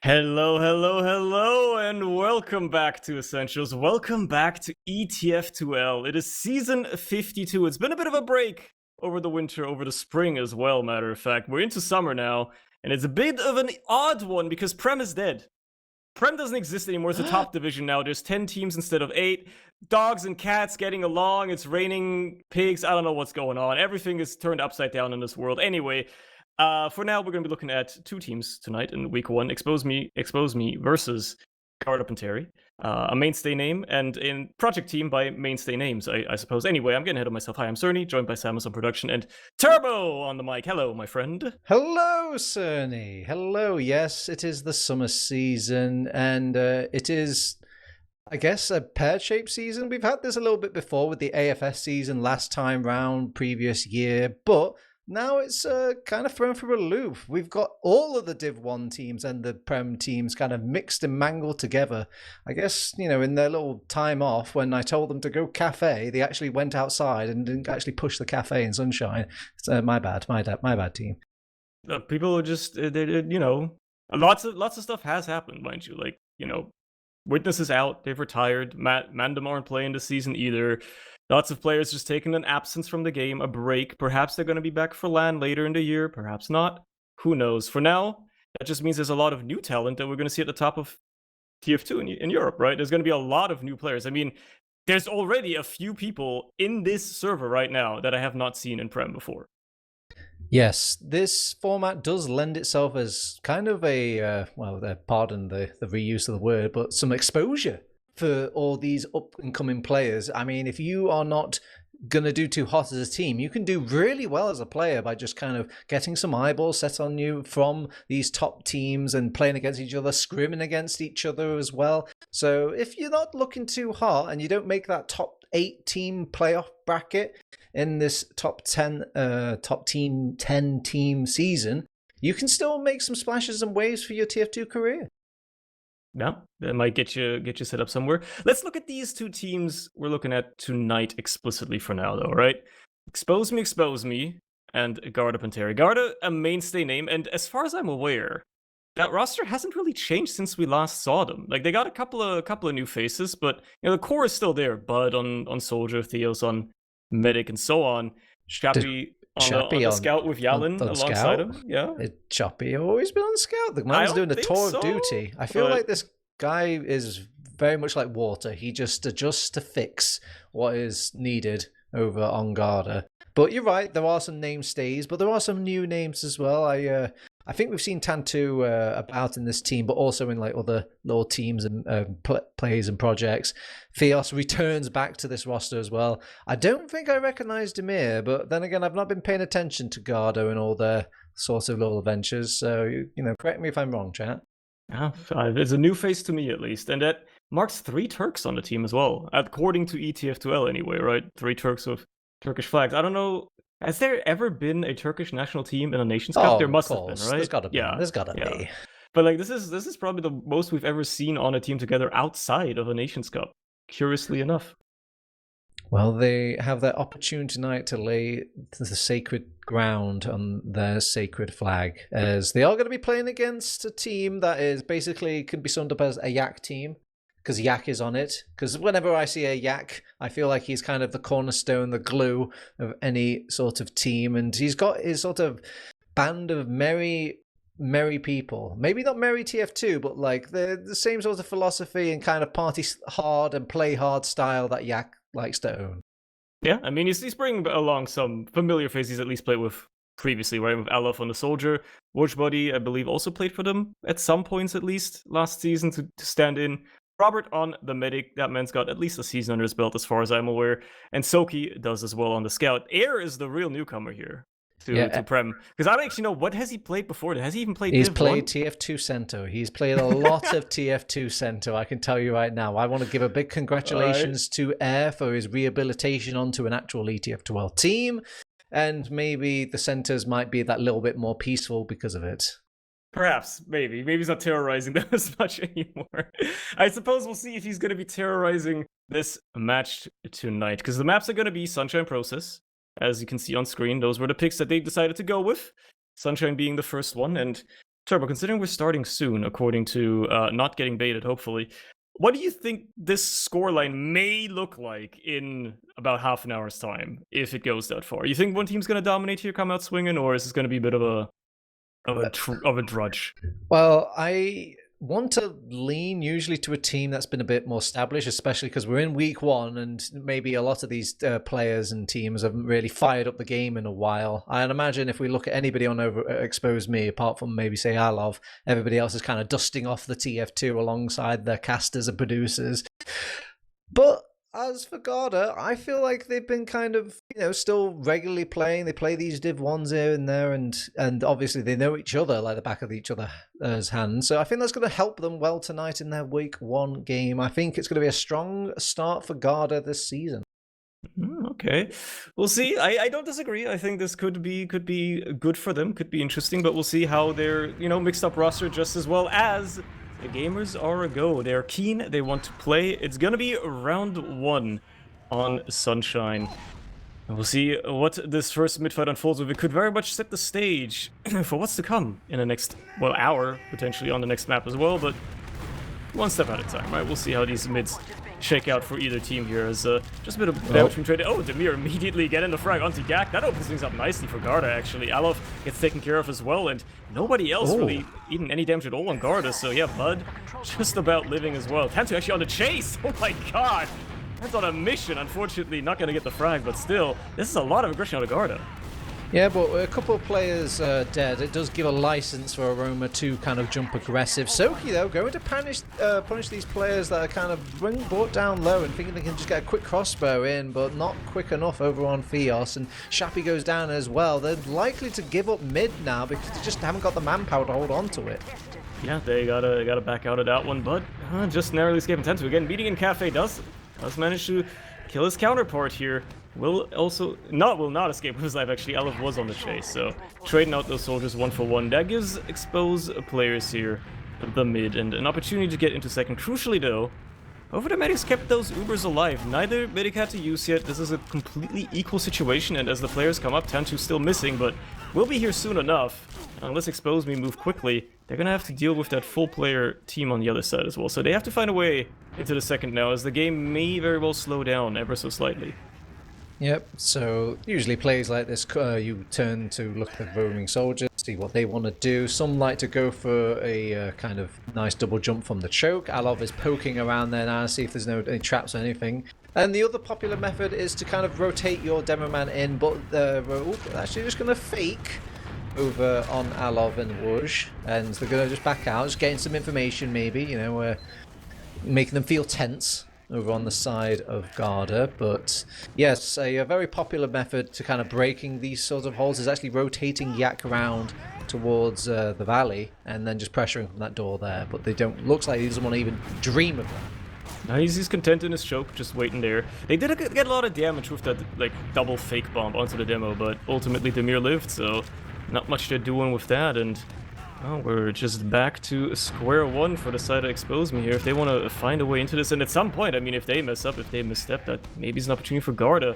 Hello, hello, hello, and welcome back to Essentials. Welcome back to ETF2L. It is season 52. It's been a bit of a break over the winter, over the spring as well, matter of fact. We're into summer now, and it's a bit of an odd one because Prem is dead. Prem doesn't exist anymore. It's a top division now. There's 10 teams instead of 8. Dogs and cats getting along. It's raining pigs. I don't know what's going on. Everything is turned upside down in this world. Anyway, for now, we're going to be looking at 2 teams tonight in week 1. Expose Me versus Garda Panteri, a mainstay name, and in project team by mainstay names, I suppose. Anyway, I'm getting ahead of myself. Hi, I'm Cerny, joined by Samus on production, and Turbo on the mic. Hello, my friend. Hello, Cerny. Hello. Yes, it is the summer season, and it is, I guess, a pear-shaped season. We've had this a little bit before with the AFS season last time round, previous year, but now it's kind of thrown for a loop. We've got all of the Div 1 teams and the Prem teams kind of mixed and mangled together. I guess, in their little time off, when I told them to go cafe, they actually went outside and didn't actually push the cafe in sunshine. It's my bad team. People are just, lots of stuff has happened, mind you. Like, Witness is out, they've retired, Mandem aren't playing this season either. Lots of players just taking an absence from the game, a break. Perhaps they're going to be back for LAN later in the year, perhaps not. Who knows? For now, that just means there's a lot of new talent that we're going to see at the top of TF2 in Europe, right? There's going to be a lot of new players. I mean, there's already a few people in this server right now that I have not seen in Prem before. Yes, this format does lend itself as kind of a, pardon the reuse of the word, but some exposure for all these up-and-coming players. I mean, if you are not going to do too hot as a team, you can do really well as a player by just kind of getting some eyeballs set on you from these top teams and playing against each other, scrimming against each other as well. So if you're not looking too hot and you don't make that top 8 team playoff bracket in this top 10 team season, you can still make some splashes and waves for your TF2 career. Yeah, that might get you set up somewhere. Let's look at these 2 teams we're looking at tonight explicitly for now, though, right? Expose Me, and Garda Panteri. Garda, a mainstay name, and as far as I'm aware, that roster hasn't really changed since we last saw them. Like, they got a couple of new faces, but the core is still there. Bud on Soldier, Theos on Medic, and so on. Shappy on the Scout with Yalin alongside him. Yeah. Choppy always been on Scout. The man's doing the tour of duty. I feel like this guy is very much like water. He just adjusts to fix what is needed over on Garda. But you're right, there are some name stays, but there are some new names as well. I think we've seen Tantu about in this team, but also in like other little teams and plays and projects. Theos returns back to this roster as well. I don't think I recognised Demir, but then again, I've not been paying attention to Gardo and all their sorts of little adventures. So, correct me if I'm wrong, chat. There's a new face to me, at least. And that marks 3 Turks on the team as well, according to ETF2L anyway, right? 3 Turks with Turkish flags. I don't know. Has there ever been a Turkish national team in a Nations Cup? There must have been, right? There's gotta be. Yeah. There's gotta be. But like this is probably the most we've ever seen on a team together outside of a Nations Cup, curiously enough. Well, they have their opportunity tonight to lay the sacred ground on their sacred flag, as they are going to be playing against a team that is basically can be summed up as a Yak team, because Yak is on it. Because whenever I see a Yak, I feel like he's kind of the cornerstone, the glue of any sort of team. And he's got his sort of band of merry people. Maybe not merry TF2, but like the same sort of philosophy and kind of party hard and play hard style that Yak likes to own. Yeah, I mean, he's bringing along some familiar faces he's at least played with previously, right? With Alaf on the Soldier. Watchbody, I believe, also played for them at some points at least last season to stand in. Robert on the Medic, that man's got at least a season under his belt as far as I'm aware. And Soki does as well on the Scout. Air is the real newcomer here to Prem. Because I don't actually know, what has he played before? Has he even played He's Div played 1? TF2 Cento. He's played a lot of TF2 Cento, I can tell you right now. I want to give a big congratulations to Air for his rehabilitation onto an actual ETF2L team. And maybe the centers might be that little bit more peaceful because of it. Perhaps, maybe. Maybe he's not terrorizing them as much anymore. I suppose we'll see if he's going to be terrorizing this match tonight, because the maps are going to be Sunshine Process. As you can see on screen, those were the picks that they decided to go with. Sunshine being the first one, and Turbo, considering we're starting soon, according to not getting baited, hopefully, what do you think this scoreline may look like in about half an hour's time, if it goes that far? You think one team's going to dominate here, come out swinging, or is this going to be a bit of a drudge? Well, I want to lean usually to a team that's been a bit more established, especially because we're in week 1 and maybe a lot of these players and teams haven't really fired up the game in a while. I'd imagine if we look at anybody on Expose Me, apart from maybe say Alov, everybody else is kind of dusting off the TF2 alongside their casters and producers. But as for Garda, I feel like they've been kind of, still regularly playing. They play these Div 1s here and there, and obviously they know each other like the back of each other's hands. So I think that's going to help them well tonight in their week 1 game. I think it's going to be a strong start for Garda this season. Okay, we'll see. I don't disagree. I think this could be good for them, could be interesting, but we'll see how their mixed up roster just as well as the gamers are a go. They're keen, they want to play. It's gonna be round 1 on Sunshine. And we'll see what this first mid-fight unfolds with. It could very much set the stage for what's to come in the next, hour, potentially on the next map as well, but one step at a time, right? We'll see how these mids shake out for either team here as just a bit of damage from trade. Oh, Demir immediately getting the frag onto Gak. That opens things up nicely for Garda, actually. Alov gets taken care of as well, and nobody else really even any damage at all on Garda. So yeah, Bud just about living as well. Tantu actually on the chase. Oh my god. That's on a mission. Unfortunately, not going to get the frag, but still, this is a lot of aggression out of Garda. Yeah, but with a couple of players dead, it does give a license for Aroma to kind of jump aggressive. Soki, though, going to punish these players that are kind of brought down low and thinking they can just get a quick crossbow in, but not quick enough over on Fios. And Shappy goes down as well. They're likely to give up mid now because they just haven't got the manpower to hold on to it. Yeah, they gotta back out of that one, but just narrowly escaping Tentu. Again, beating in Cafe does manage to kill his counterpart here. Will not escape with his life. Actually, Alov was on the chase, so trading out those soldiers 1 for 1. That gives exposed players here the mid and an opportunity to get into second. Crucially though, over the medics kept those Ubers alive. Neither medic had to use yet. This is a completely equal situation, and as the players come up, Tantu's still missing, but we'll be here soon enough. Unless Expose Me move quickly, they're gonna have to deal with that full player team on the other side as well. So they have to find a way into the second now, as the game may very well slow down ever so slightly. Yep, so usually plays like this, you turn to look at the roaming soldiers, see what they want to do. Some like to go for a kind of nice double jump from the choke. Alov is poking around there now to see if there's any traps or anything. And the other popular method is to kind of rotate your demo man in, but they're actually just going to fake over on Alov and Woj, and they're going to just back out, just getting some information maybe, making them feel tense over on the side of Garda. But yes, a very popular method to kind of breaking these sort of holes is actually rotating Yak around towards the valley and then just pressuring from that door there. But looks like he doesn't want to even dream of that. No, he's content in his choke, just waiting there. They did get a lot of damage with that double fake bomb onto the demo, but ultimately Demir lived, so not much they're doing with that. And we're just back to square one for the side of Expose Me here. If they want to find a way into this, and at some point, I mean, if they mess up, if they misstep, that maybe is an opportunity for Garda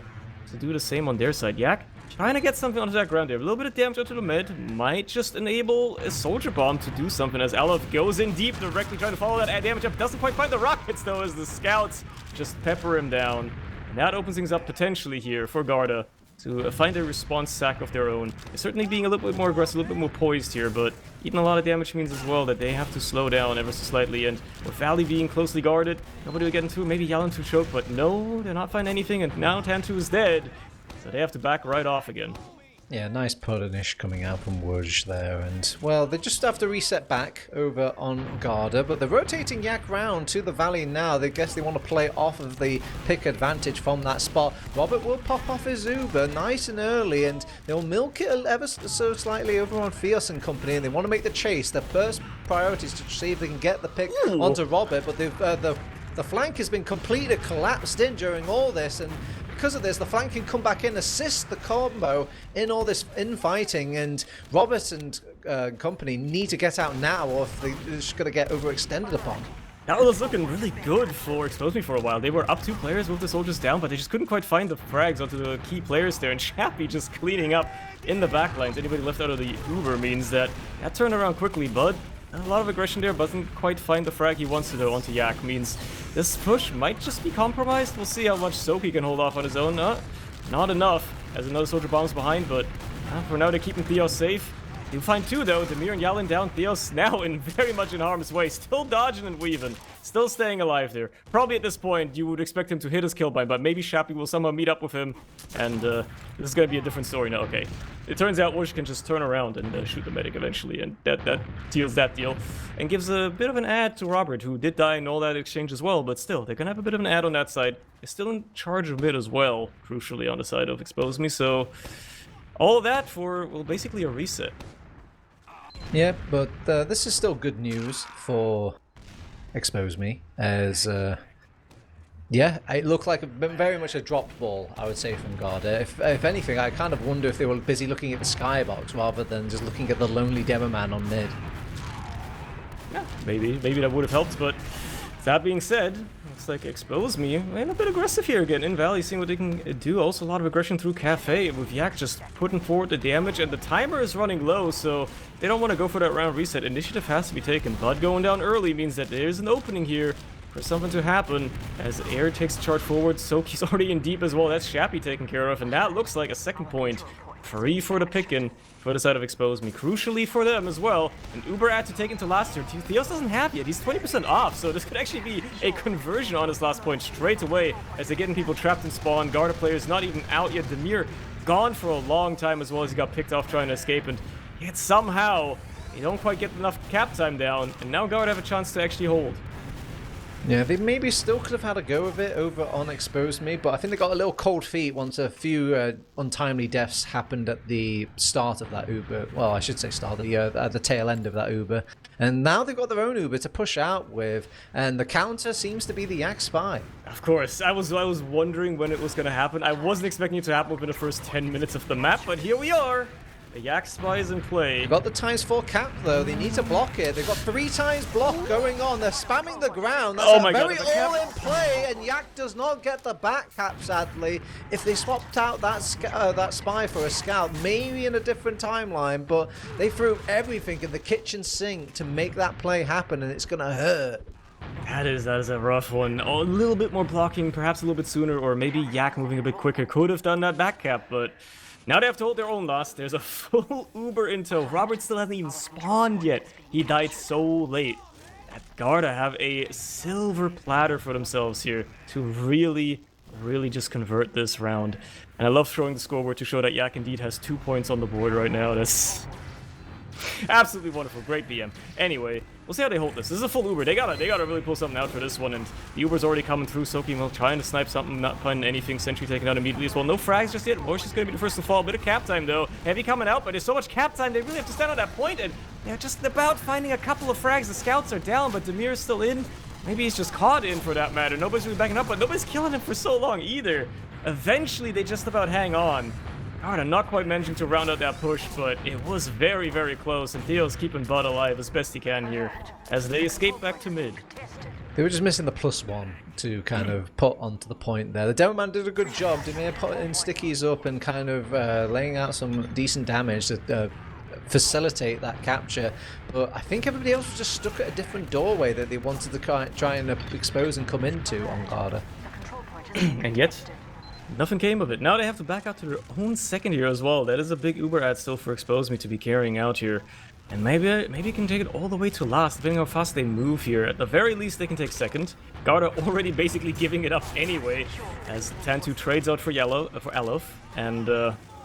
to do the same on their side. Yak trying to get something onto that ground there. A little bit of damage onto the mid might just enable a soldier bomb to do something as Alov goes in deep, directly trying to follow that damage up. Doesn't quite find the rockets though, as the scouts just pepper him down. And that opens things up potentially here for Garda to find a response sack of their own. Certainly being a little bit more aggressive, a little bit more poised here, but eating a lot of damage means as well that they have to slow down ever so slightly. And with Valley being closely guarded, nobody will get into, maybe Yalan to choke, but no, they're not finding anything, and now Tantu is dead. So they have to back right off again. Yeah, nice punish coming out from Woj there, and well, they just have to reset back over on Garda, but they're rotating Yak round to the valley now. They guess they want to play off of the pick advantage from that spot. Robert will pop off his Uber nice and early, and they'll milk it ever so slightly over on Fios and company, and they want to make the chase. Their first priority is to see if they can get the pick onto Robert, but the flank has been completely collapsed in during all this, and because of this, the flank can come back in, assist the combo in all this infighting, and Robert and company need to get out now, or if they're just going to get overextended upon. That was looking really good for Expose Me for a while. They were up 2 players with the soldiers down, but they just couldn't quite find the frags onto the key players there. And Chappie just cleaning up in the backlines. Anybody left out of the Uber means that turned around quickly, Bud. A lot of aggression there, doesn't quite find the frag he wants to though onto Yak. Means this push might just be compromised. We'll see how much Soki can hold off on his own. Not enough, as another soldier bombs behind, but for now they're keeping Theos safe. You find 2 though, Demir and Yalin down, Theos now very much in harm's way, still dodging and weaving, still staying alive there. Probably at this point you would expect him to hit his kill bind, but maybe Chappie will somehow meet up with him, and this is going to be a different story now. Okay, it turns out Wush can just turn around and shoot the medic eventually, and that deals that deal, and gives a bit of an ad to Robert, who did die in all that exchange as well, but still, they're going to have a bit of an ad on that side. They're still in charge of mid as well, crucially on the side of Expose Me, so all of that for, well, basically a reset. Yeah, but this is still good news for Expose Me, as yeah, it looked like very much a dropped ball, I would say, from Garda. If anything, I kind of wonder if they were busy looking at the skybox rather than just looking at the lonely demo man on mid. Yeah, maybe that would have helped, but that being said, looks like Expose Me and a bit aggressive here again. In Valley, seeing what they can do. Also a lot of aggression through Cafe, with Yak just putting forward the damage, and the timer is running low, so they don't want to go for that round reset. Initiative has to be taken. Bud going down early means that there's an opening here for something to happen, as Air takes a charge forward. Soki's already in deep as well. That's Chappie taken care of, and that looks like a second point free for the pick-in for the side of Expose Me. Crucially for them as well, an Uber ad to take into last turn. Theos doesn't have yet. He's 20% off, so this could actually be a conversion on his last point straight away, as they're getting people trapped in spawn. Garda players not even out yet. Demir gone for a long time as well, as he got picked off trying to escape, and yet somehow they don't quite get enough cap time down, and now Garda have a chance to actually hold. Yeah, they maybe still could have had a go of it over on Expose Me, but I think they got a little cold feet once a few untimely deaths happened at the start of that Uber. Well, I should say start, at the tail end of that Uber. And now they've got their own Uber to push out with, and the counter seems to be the Yak Spy. Of course, I was wondering when it was going to happen. I wasn't expecting it to happen within the first 10 minutes of the map, but here we are. The Yak Spy is in play. They've got the ×4 cap though. They need to block it. They've got 3 times block going on. They're spamming the ground. That's very all in play, and Yak does not get the back cap, sadly. If they swapped out that spy for a scout, maybe in a different timeline, but they threw everything in the kitchen sink to make that play happen, and it's gonna hurt. That is a rough one. Oh, a little bit more blocking, perhaps a little bit sooner, or maybe Yak moving a bit quicker could have done that back cap, but now they have to hold their own loss. There's a full Uber intel. Robert still hasn't even spawned yet. He died so late. That Garda have a silver platter for themselves here to really just convert this round. And I love throwing the scoreboard to show that Yak indeed has 2 points on the board right now. That's absolutely wonderful. Great BM. Anyway, we'll see how they hold this. This is a full Uber. They gotta really pull something out for this one, and the Uber's already coming through. Soki will trying to snipe something, not finding anything. Sentry taken out immediately as well. No frags just yet. Bush is gonna be the first to fall. Bit of cap time though. Heavy coming out, but there's so much cap time they really have to stand on that point, and they're just about finding a couple of frags. The scouts are down, but Demir is still in. Maybe he's just caught in for that matter. Nobody's really backing up, but nobody's killing him for so long either. Eventually they just about hang on. Garda not quite managing to round out that push, but it was very close, and Theo's keeping Bud alive as best he can here as they escape back to mid. They were just missing the +1 to kind of put onto the point there. The Demo Man did a good job. Demir putting stickies up and kind of laying out some decent damage to facilitate that capture, but I think everybody else was just stuck at a different doorway that they wanted to try and expose and come into on Garda. And yet nothing came of it. Now they have to back out to their own second here as well. That is a big Uber ad still for Expose Me to be carrying out here. And maybe you can take it all the way to last, depending on how fast they move here. At the very least, they can take second. Garda already basically giving it up anyway, as Tantu trades out for Alof. And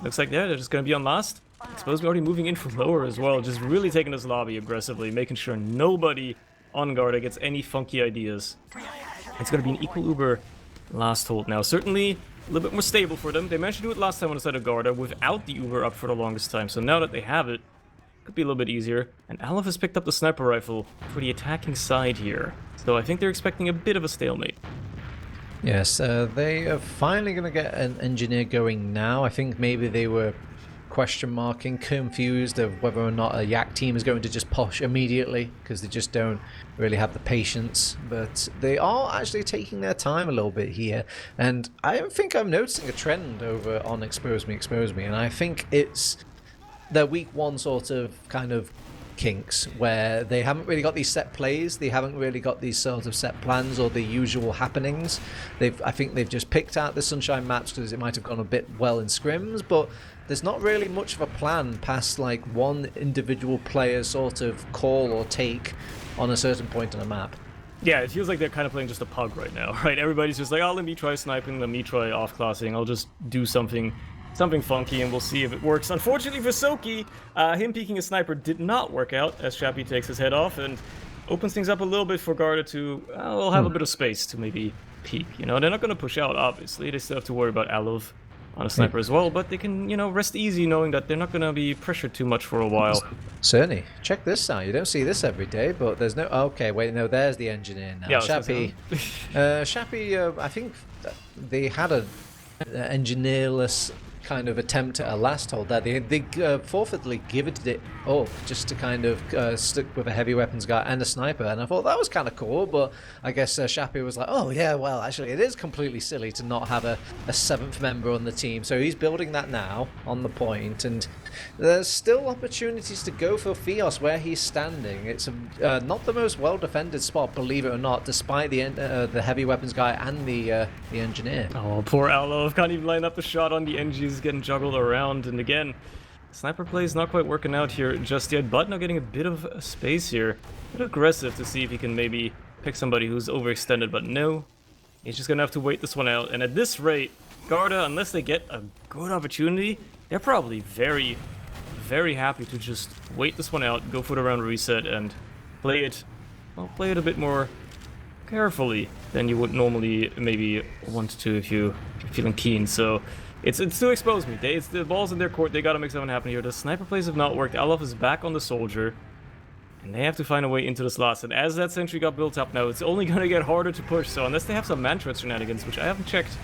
looks like they're just going to be on last. Expose Me already moving in for lower as well, just really taking this lobby aggressively, making sure nobody on Garda gets any funky ideas. It's going to be an equal Uber last hold now. Certainly a little bit more stable for them. They managed to do it last time on the side of Garda without the Uber up for the longest time. So now that they have it, could be a little bit easier. And Aleph has picked up the sniper rifle for the attacking side here. So I think they're expecting a bit of a stalemate. Yes, they are finally going to get an engineer going now. I think maybe they were question marking, confused of whether or not a Yak team is going to just push immediately because they just don't really have the patience. But they are actually taking their time a little bit here, and I think I'm noticing a trend over on Expose Me, and I think it's their week one sort of kind of kinks where they haven't really got these set plays, they haven't really got these sort of set plans or the usual happenings. I think they've just picked out the Sunshine maps because it might have gone a bit well in scrims, but there's not really much of a plan past like one individual player's sort of call or take on a certain point on a map. Yeah, it feels like they're kind of playing just a pug right now, right? Everybody's just like, oh, let me try sniping, let me try off-classing, I'll just do something funky and we'll see if it works. Unfortunately for Soki, him peeking a sniper did not work out as Shappy takes his head off and opens things up a little bit for Garda to, well, have a bit of space to maybe peek. You know, they're not going to push out, obviously. They still have to worry about Alov on a sniper as well, but they can, you know, rest easy knowing that they're not going to be pressured too much for a while. Certainly. Check this out. You don't see this every day, but there's no... Okay, wait, no, there's the engineer now. Yeah, Shappy. Shappy, I think they had an engineerless kind of attempt at a last hold there. They forfeitedly gived it up just to kind of stick with a heavy weapons guy and a sniper, and I thought that was kind of cool, but I guess Shappy was like, oh yeah, well actually it is completely silly to not have a seventh member on the team, so he's building that now on the point, and there's still opportunities to go for Fios where he's standing. It's not the most well defended spot, believe it or not, despite the heavy weapons guy and the engineer. Oh, poor Alov can't even line up the shot on the NG. He's getting juggled around, and again, sniper play is not quite working out here just yet. But now getting a bit of space here, a bit aggressive to see if he can maybe pick somebody who's overextended, but no, he's just gonna have to wait this one out. And at this rate, Garda, unless they get a good opportunity, they're probably very, very happy to just wait this one out, go for the round reset, and play it a bit more carefully than you would normally maybe want to if you're feeling keen. So it's to expose me. It's the ball's in their court. They gotta make something happen here. The sniper plays have not worked. Alov is back on the soldier, and they have to find a way into this last. And as that sentry got built up now, it's only gonna get harder to push. So unless they have some man-threat shenanigans, which I haven't checked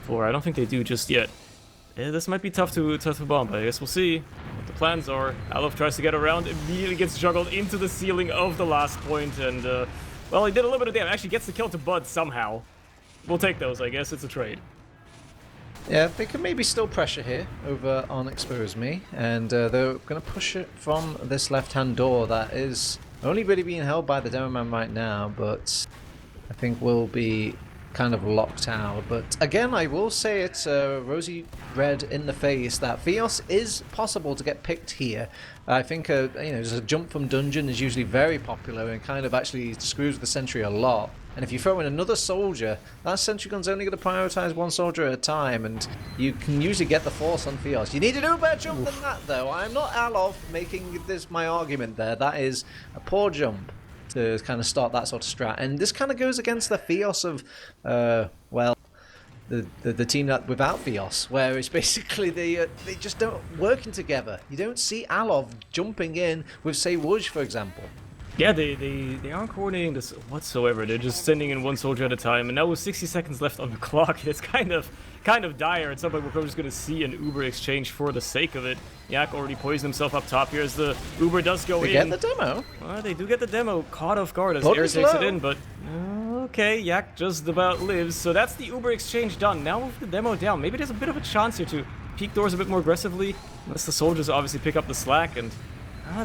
for, I don't think they do just yet. This might be tough to bomb, but I guess we'll see what the plans are. Alov tries to get around, immediately gets juggled into the ceiling of the last point, and well, he did a little bit of damage. Actually gets the kill to Bud somehow. We'll take those, I guess. It's a trade. Yeah, they can maybe still pressure here over on Expose Me, and they're going to push it from this left-hand door that is only really being held by the Demo Man right now, but I think will be kind of locked out. But again, I will say it's rosy red in the face that Fios is possible to get picked here. I think you know, just a jump from dungeon is usually very popular and kind of actually screws the sentry a lot. And if you throw in another soldier, that sentry gun's only going to prioritize one soldier at a time, and you can usually get the force on Fios. You need to do a better jump than that, though. I'm not Alov making this my argument there. That is a poor jump to kind of start that sort of strat. And this kind of goes against the Fios of, well, the team that without Fios, where it's basically they just don't working together. You don't see Alov jumping in with, say, Woosh, for example. Yeah, they aren't coordinating this whatsoever. They're just sending in one soldier at a time, and now with 60 seconds left on the clock, it's kind of dire. At some point, we're probably just going to see an Uber exchange for the sake of it. Yak already poised himself up top here as the Uber does go in. They get the demo. Well, they do get the demo. Caught off guard as Air takes it in, but okay, Yak just about lives. So that's the Uber exchange done. Now with the demo down, maybe there's a bit of a chance here to peek doors a bit more aggressively, unless the soldiers obviously pick up the slack, and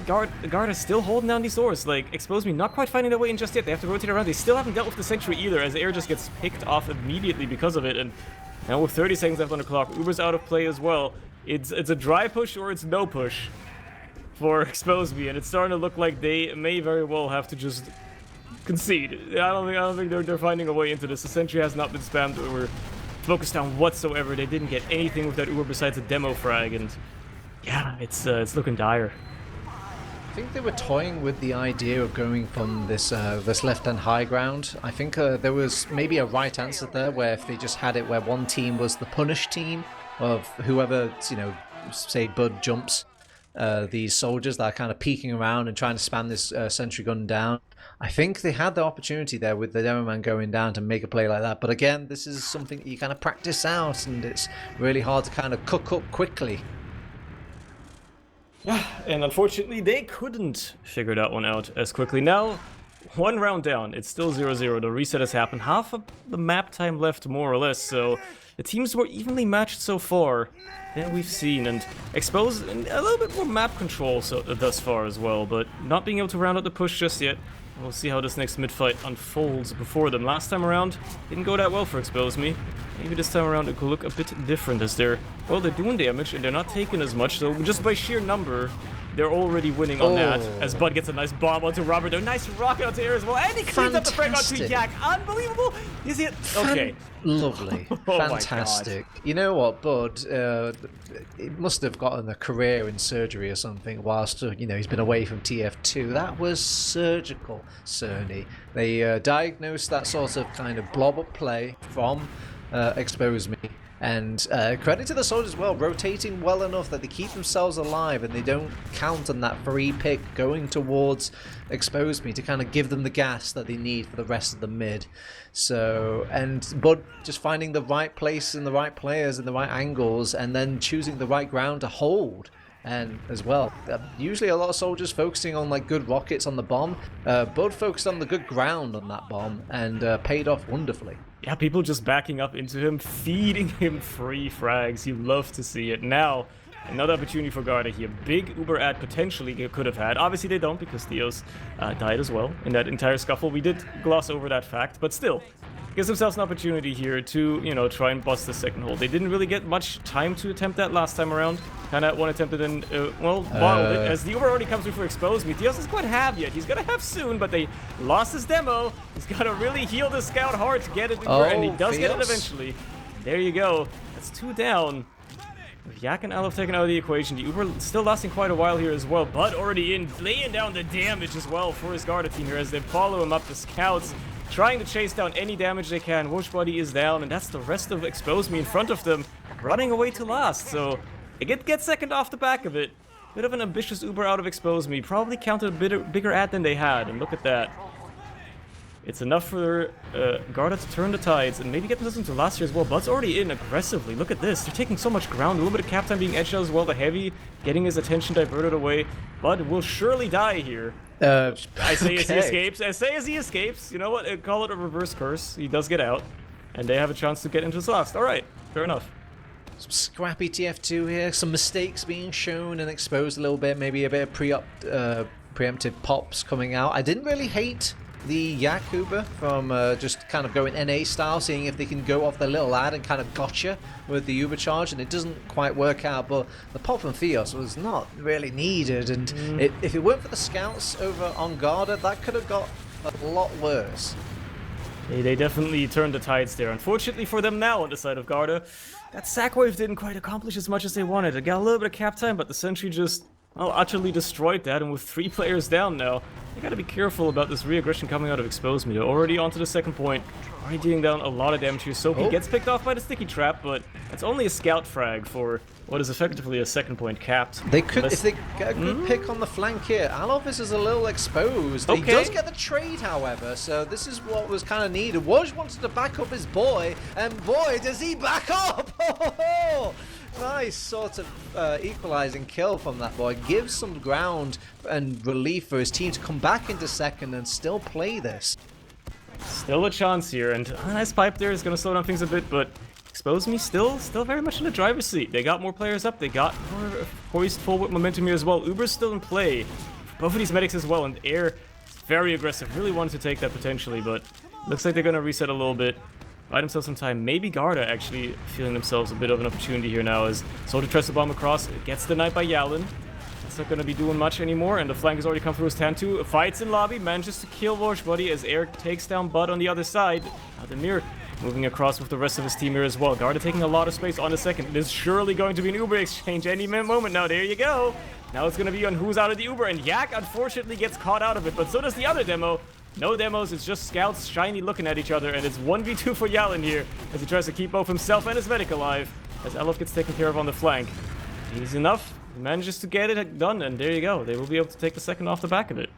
Garda is still holding down these doors. Like, Expose Me not quite finding their way in just yet. They have to rotate around. They still haven't dealt with the sentry either, as Air just gets picked off immediately because of it. And now with 30 seconds left on the clock, Uber's out of play as well. It's a dry push or it's no push for Expose Me, and it's starting to look like they may very well have to just concede. I don't think they're finding a way into this. The sentry has not been spammed or focused on whatsoever. They didn't get anything with that Uber besides a demo frag, and yeah, it's looking dire. I think they were toying with the idea of going from this left-hand high ground. I think there was maybe a right answer there, where if they just had it where one team was the punish team of whoever, you know, say Bud jumps these soldiers that are kind of peeking around and trying to spam this sentry gun down. I think they had the opportunity there with the Demo Man going down to make a play like that. But again, this is something you kind of practice out, and it's really hard to kind of cook up quickly. And unfortunately, they couldn't figure that one out as quickly. Now, one round down. It's still 0-0. The reset has happened. Half of the map time left, more or less. So the teams were evenly matched so far than we've seen. And exposed and a little bit more map control thus far as well. But not being able to round out the push just yet. We'll see how this next mid-fight unfolds before them. Last time around, didn't go that well for Expose Me. Maybe this time around it could look a bit different as they're doing damage and they're not taking as much. So just by sheer number, they're already winning on that. As Bud gets a nice bomb onto Robert. A nice rocket onto air as well. And he cleans up the frag onto Yak. Unbelievable. Is it? Okay. Lovely. Fantastic. You know what, Bud? He must have gotten a career in surgery or something whilst, he's been away from TF2. That was surgical, Cerny. They diagnosed that sort of kind of blob-up play from Expose Me. And credit to the soldiers as well, rotating well enough that they keep themselves alive and they don't count on that free pick going towards Expose Me to kind of give them the gas that they need for the rest of the mid. So, and Bud just finding the right place and the right players and the right angles and then choosing the right ground to hold. And as well, usually a lot of soldiers focusing on like good rockets on the bomb. Bud focused on the good ground on that bomb and paid off wonderfully. Yeah, people just backing up into him, feeding him free frags. You love to see it. Now, another opportunity for Garda here. Big Uber ad potentially could have had. Obviously they don't because Theos died as well in that entire scuffle. We did gloss over that fact, but still. Gives themselves an opportunity here to, try and bust the second hold. They didn't really get much time to attempt that last time around. Kind of one attempted and, bottled it. As the Uber already comes through for Expose Me. Theos doesn't quite have yet. He's going to have soon, but they lost his demo. He's got to really heal the scout hard to get it, and he does get it eventually. There you go. That's 2 down. With Yak and Alof taken out of the equation, the Uber still lasting quite a while here as well. Bud already in, laying down the damage as well for his Garda team here as they follow him up. The scouts trying to chase down any damage they can. Whoosh Buddy is down, and that's the rest of Expose Me in front of them, running away to last. So they get second off the back of it. Bit of an ambitious Uber out of Expose Me. Probably counted a bigger ad than they had, and look at that. It's enough for Garda to turn the tides and maybe get themselves into last year as well. Bud's already in aggressively. Look at this. They're taking so much ground. A little bit of cap time being edged out as well. The heavy getting his attention diverted away. Bud will surely die here. I say as he escapes. I say as he escapes. You know what? Call it a reverse curse. He does get out. And they have a chance to get into this last. Alright. Fair enough. Some scrappy TF2 here. Some mistakes being shown and exposed a little bit. Maybe a bit of preemptive pops coming out. I didn't really hate the Yakuba from just kind of going NA style, seeing if they can go off their little ad and kind of gotcha with the Uber charge, and it doesn't quite work out, but the pop from Theos was not really needed, and if it weren't for the scouts over on Garda, that could have got a lot worse. They definitely turned the tides there. Unfortunately for them now on the side of Garda, that sack wave didn't quite accomplish as much as they wanted. They got a little bit of cap time, but the sentry just utterly destroyed that, and with 3 players down now, you gotta be careful about this re-aggression coming out of Expose Me. They're already onto the second point, already dealing down a lot of damage here. Soapy gets picked off by the sticky trap, but that's only a scout frag for what is effectively a second point capped. They could, if they get a good pick on the flank here. Alofis is a little exposed. He does get the trade, however, so this is what was kind of needed. Woj wanted to back up his boy, and boy, does he back up! Nice sort of equalizing kill from that boy. Gives some ground and relief for his team to come back into second and still play this. Still a chance here, and a nice pipe there is going to slow down things a bit, but Expose Me still very much in the driver's seat. They got more players up, they got more poised forward momentum here as well. Uber's still in play. Both of these medics as well, and Air is very aggressive. Really wanted to take that potentially, but looks like they're going to reset a little bit. Buy themselves some time. Maybe Garda actually feeling themselves a bit of an opportunity here now as Soldier tries to bomb across. Gets denied by Yalin. That's not going to be doing much anymore, and the flank has already come through his Tantu. Fights in lobby, manages to kill Whoosh Buddy as Air takes down Bud on the other side. Now Demir moving across with the rest of his team here as well. Garda taking a lot of space on the second. It is surely going to be an Uber exchange any moment now. There you go. Now it's going to be on who's out of the Uber, and Yak unfortunately gets caught out of it, but so does the other demo. No demos, it's just scouts shiny looking at each other, and it's 1v2 for Yalin here as he tries to keep both himself and his medic alive as Alof gets taken care of on the flank. Easy enough. He manages to get it done, and there you go. They will be able to take the second off the back of it.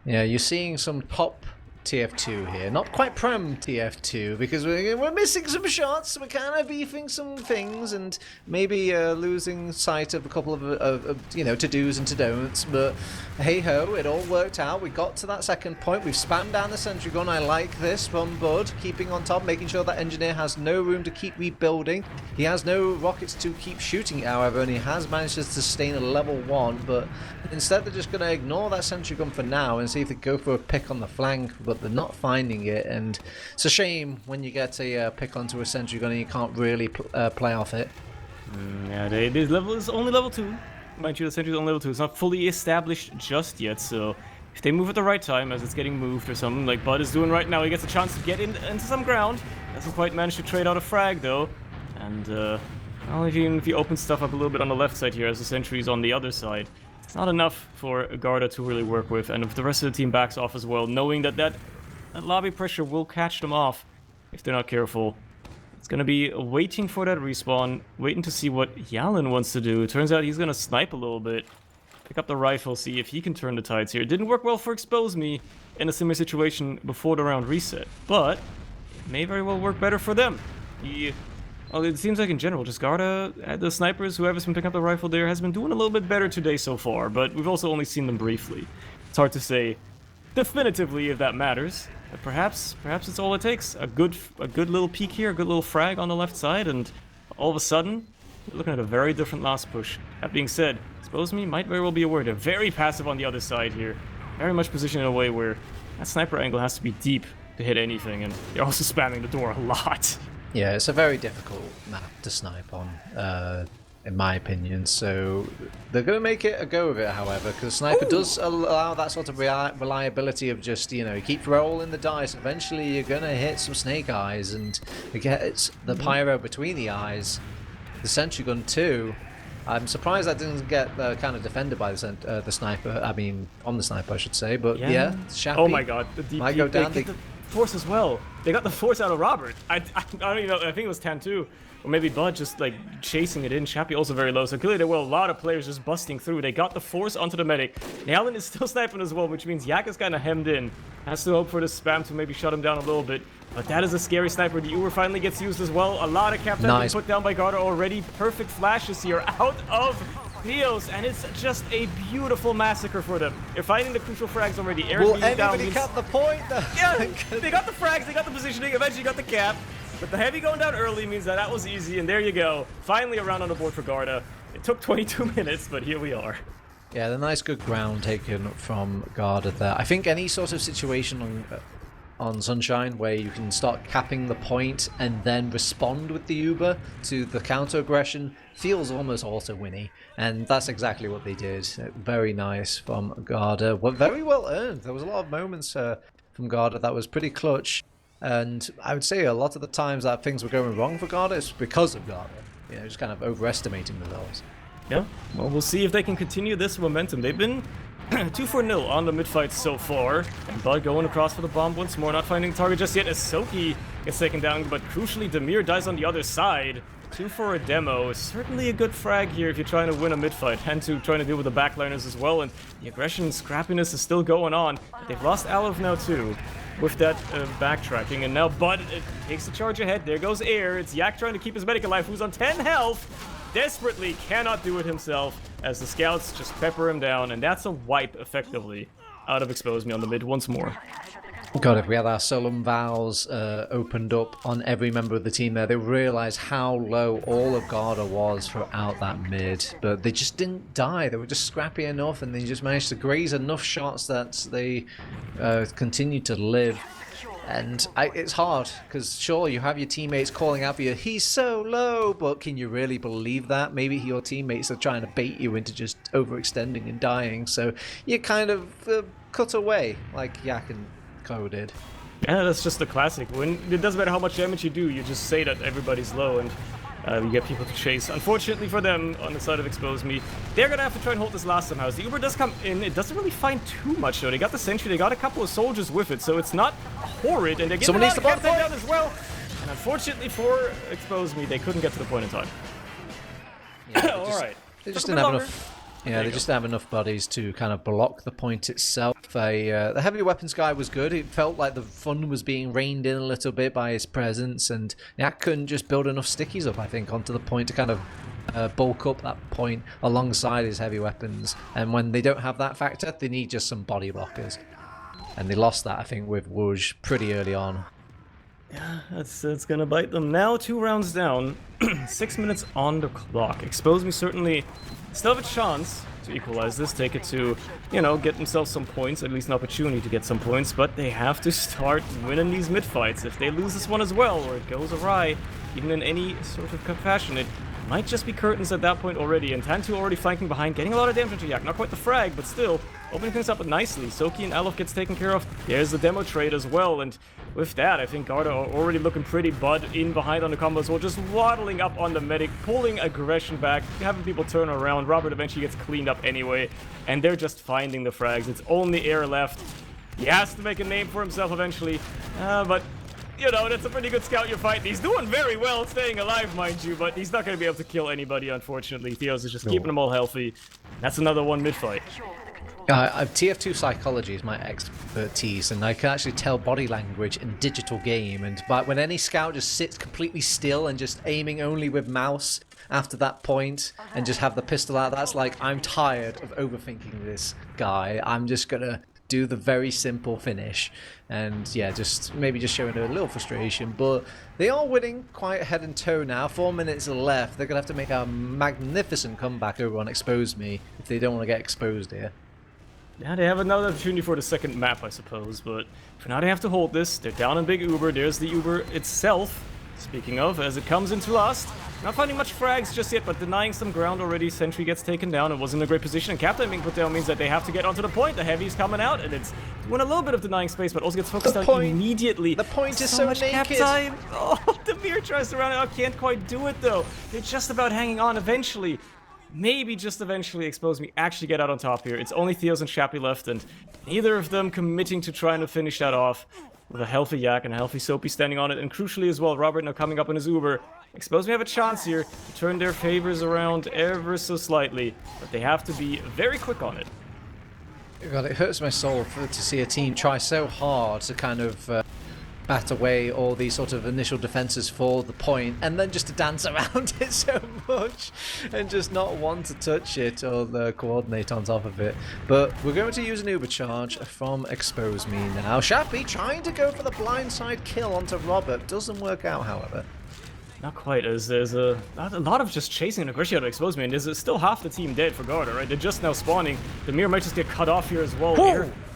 Yeah, you're seeing some pop TF2 here. Not quite Prem TF2, because we're missing some shots, we're kind of beefing some things, and maybe losing sight of a couple of to-dos and to-don'ts, but hey-ho, it all worked out. We got to that second point, we've spammed down the sentry gun. I like this from Bud, keeping on top, making sure that Engineer has no room to keep rebuilding. He has no rockets to keep shooting it, however, and he has managed to sustain a level 1, but instead they're just going to ignore that sentry gun for now and see if they go for a pick on the flank, but they're not finding it, and it's a shame when you get a pick onto a sentry gun and you can't really play off it. Yeah, this level is only level 2. Mind you, the sentry is only level 2. It's not fully established just yet, so if they move at the right time as it's getting moved or something like Bud is doing right now, he gets a chance to get into some ground. Doesn't quite manage to trade out a frag though, and well, if he opens stuff up a little bit on the left side here as the sentry is on the other side, it's not enough for Garda to really work with, and if the rest of the team backs off as well, knowing that lobby pressure will catch them off if they're not careful. It's going to be waiting for that respawn, waiting to see what Yalin wants to do. Turns out he's going to snipe a little bit, pick up the rifle, see if he can turn the tides here. It didn't work well for Expose Me in a similar situation before the round reset, but it may very well work better for them. Well, it seems like in general, just Garda, the snipers, whoever's been picking up the rifle there, has been doing a little bit better today so far, but we've also only seen them briefly. It's hard to say definitively if that matters. But perhaps it's all it takes. A good little peek here, a good little frag on the left side, and all of a sudden, we're looking at a very different last push. That being said, Expose Me might very well be a word. They're very passive on the other side here. Very much positioned in a way where that sniper angle has to be deep to hit anything, and they're also spamming the door a lot. Yeah, it's a very difficult map to snipe on, in my opinion, so they're going to make it a go of it, however, because Sniper does allow that sort of reliability of just, you keep rolling the dice. Eventually you're going to hit some snake eyes, and it's the pyro between the eyes. The sentry gun too. I'm surprised that didn't get kind of defended by the sniper, I mean, on the sniper I should say, but yeah Shappy oh my god, the DP, might go down. They get the force as well. They got the force out of Robert. I don't even know, I think it was Tan2. Or maybe Bud just like chasing it in. Shappy also very low. So clearly there were a lot of players just busting through. They got the force onto the medic. Allen is still sniping as well, which means Yak is kind of hemmed in. Has to hope for the spam to maybe shut him down a little bit. But that is a scary sniper. The Uber finally gets used as well. A lot of cap time put down by Garda already. Perfect flashes here out of Neos, and it's just a beautiful massacre for them. They're finding the crucial frags already. Will anybody cap the point? Yeah, they got the frags, they got the positioning, eventually got the cap. But the heavy going down early means that was easy, and there you go. Finally a round on the board for Garda. It took 22 minutes, but here we are. Yeah, the nice good ground taken from Garda there. I think any sort of situation on Sunshine where you can start capping the point and then respond with the Uber to the counter aggression feels almost auto-winny, and that's exactly what they did. Very nice from Garda. Very well earned. There was a lot of moments from Garda that was pretty clutch. And I would say a lot of the times that things were going wrong for Garda is because of Garda. Just kind of overestimating themselves. Yeah, well, we'll see if they can continue this momentum. They've been 2-4-0 on the mid-fight so far. And Bud going across for the bomb once more, not finding the target just yet as Soki gets taken down. But crucially, Demir dies on the other side. 2 for a demo. Certainly a good frag here if you're trying to win a mid-fight. And trying to deal with the backliners as well. And the aggression and scrappiness is still going on. They've lost Alov now too, with that backtracking, and now Bud takes the charge ahead. There goes Air. It's Yak trying to keep his medic alive, who's on 10 health. Desperately cannot do it himself as the scouts just pepper him down, and that's a wipe effectively out of Expose Me on the mid once more. God, if we had our solemn vows opened up on every member of the team there, they realised how low all of Garda was throughout that mid. But they just didn't die. They were just scrappy enough, and they just managed to graze enough shots that they continued to live. And it's hard, because sure, you have your teammates calling out for you, he's so low, but can you really believe that? Maybe your teammates are trying to bait you into just overextending and dying, so you kind of cut away, like Yak and Co did. Yeah, that's just the classic. When it doesn't matter how much damage you do, you just say that everybody's low, and you get people to chase. Unfortunately for them, on the side of Expose Me, they're gonna have to try and hold this last somehow. As the Uber does come in, it doesn't really find too much though. They got the sentry, they got a couple of soldiers with it, so it's not horrid, and they're getting the point down as well. And unfortunately for Expose Me, they couldn't get to the point in time. Yeah, Alright. They just didn't have enough Yeah, they just don't have enough bodies to kind of block the point itself. The heavy weapons guy was good. It felt like the fun was being reined in a little bit by his presence, and Yak couldn't just build enough stickies up, I think, onto the point to kind of bulk up that point alongside his heavy weapons. And when they don't have that factor, they need just some body blockers. And they lost that, I think, with Wooge pretty early on. Yeah, that's gonna bite them. Now 2 rounds down, 6 minutes on the clock. Expose Me certainly still have a chance to equalize this, take it to, you know, get themselves some points, at least an opportunity to get some points, but they have to start winning these mid-fights. If they lose this one as well, or it goes awry, even in any sort of fashion, it might just be curtains at that point already, and Tantu already flanking behind, getting a lot of damage into Yak. Not quite the frag, but still, opening things up nicely. Soki and Alof gets taken care of. There's the demo trade as well, and with that, I think Garda are already looking pretty bud in behind on the combo as well, just waddling up on the medic, pulling aggression back, having people turn around. Robert eventually gets cleaned up anyway, and they're just finding the frags. It's only air left. He has to make a name for himself eventually, but you know, that's a pretty good scout you're fighting. He's doing very well staying alive, mind you, but he's not going to be able to kill anybody, unfortunately. Theos is just keeping them all healthy. That's another one mid-fight. TF2 psychology is my expertise, and I can actually tell body language in digital game. And when any scout just sits completely still and just aiming only with mouse after that point and just have the pistol out, that's like, I'm tired of overthinking this guy. I'm just gonna do the very simple finish. And yeah, maybe just showing a little frustration, but they are winning quite head and toe now. 4 minutes left. They're gonna have to make a magnificent comeback over on Expose Me if they don't want to get exposed here. Yeah, they have another opportunity for the second map, I suppose, but for now they have to hold this. They're down in big Uber. There's the Uber itself, speaking of, as it comes into last. Not finding much frags just yet, but denying some ground already. Sentry gets taken down and was in a great position, and Captain being put down means that they have to get onto the point. The heavy's coming out, and it's doing a little bit of denying space, but also gets focused out immediately. The point is so much naked. cap time. Oh, Demir tries to round it out, can't quite do it though. They're just about hanging on eventually. Maybe just eventually Expose Me actually get out on top here. It's only Theos and Shappy left, and neither of them committing to trying to finish that off with a healthy Yak and a healthy Soapy standing on it. And crucially as well, Robert now coming up in his Uber. Expose Me have a chance here to turn their favors around ever so slightly, but they have to be very quick on it. God, it hurts my soul to see a team try so hard to kind of bat away all these sort of initial defenses for the point, and then just to dance around it so much and just not want to touch it or coordinate on top of it. But we're going to use an Uber charge from Expose Me now. Shappy trying to go for the blindside kill onto Robert. Doesn't work out, however. Not quite, as there's a lot of just chasing and aggression out of Expose Me, and there's still half the team dead for Garda, right? They're just now spawning. The Demir might just get cut off here as well.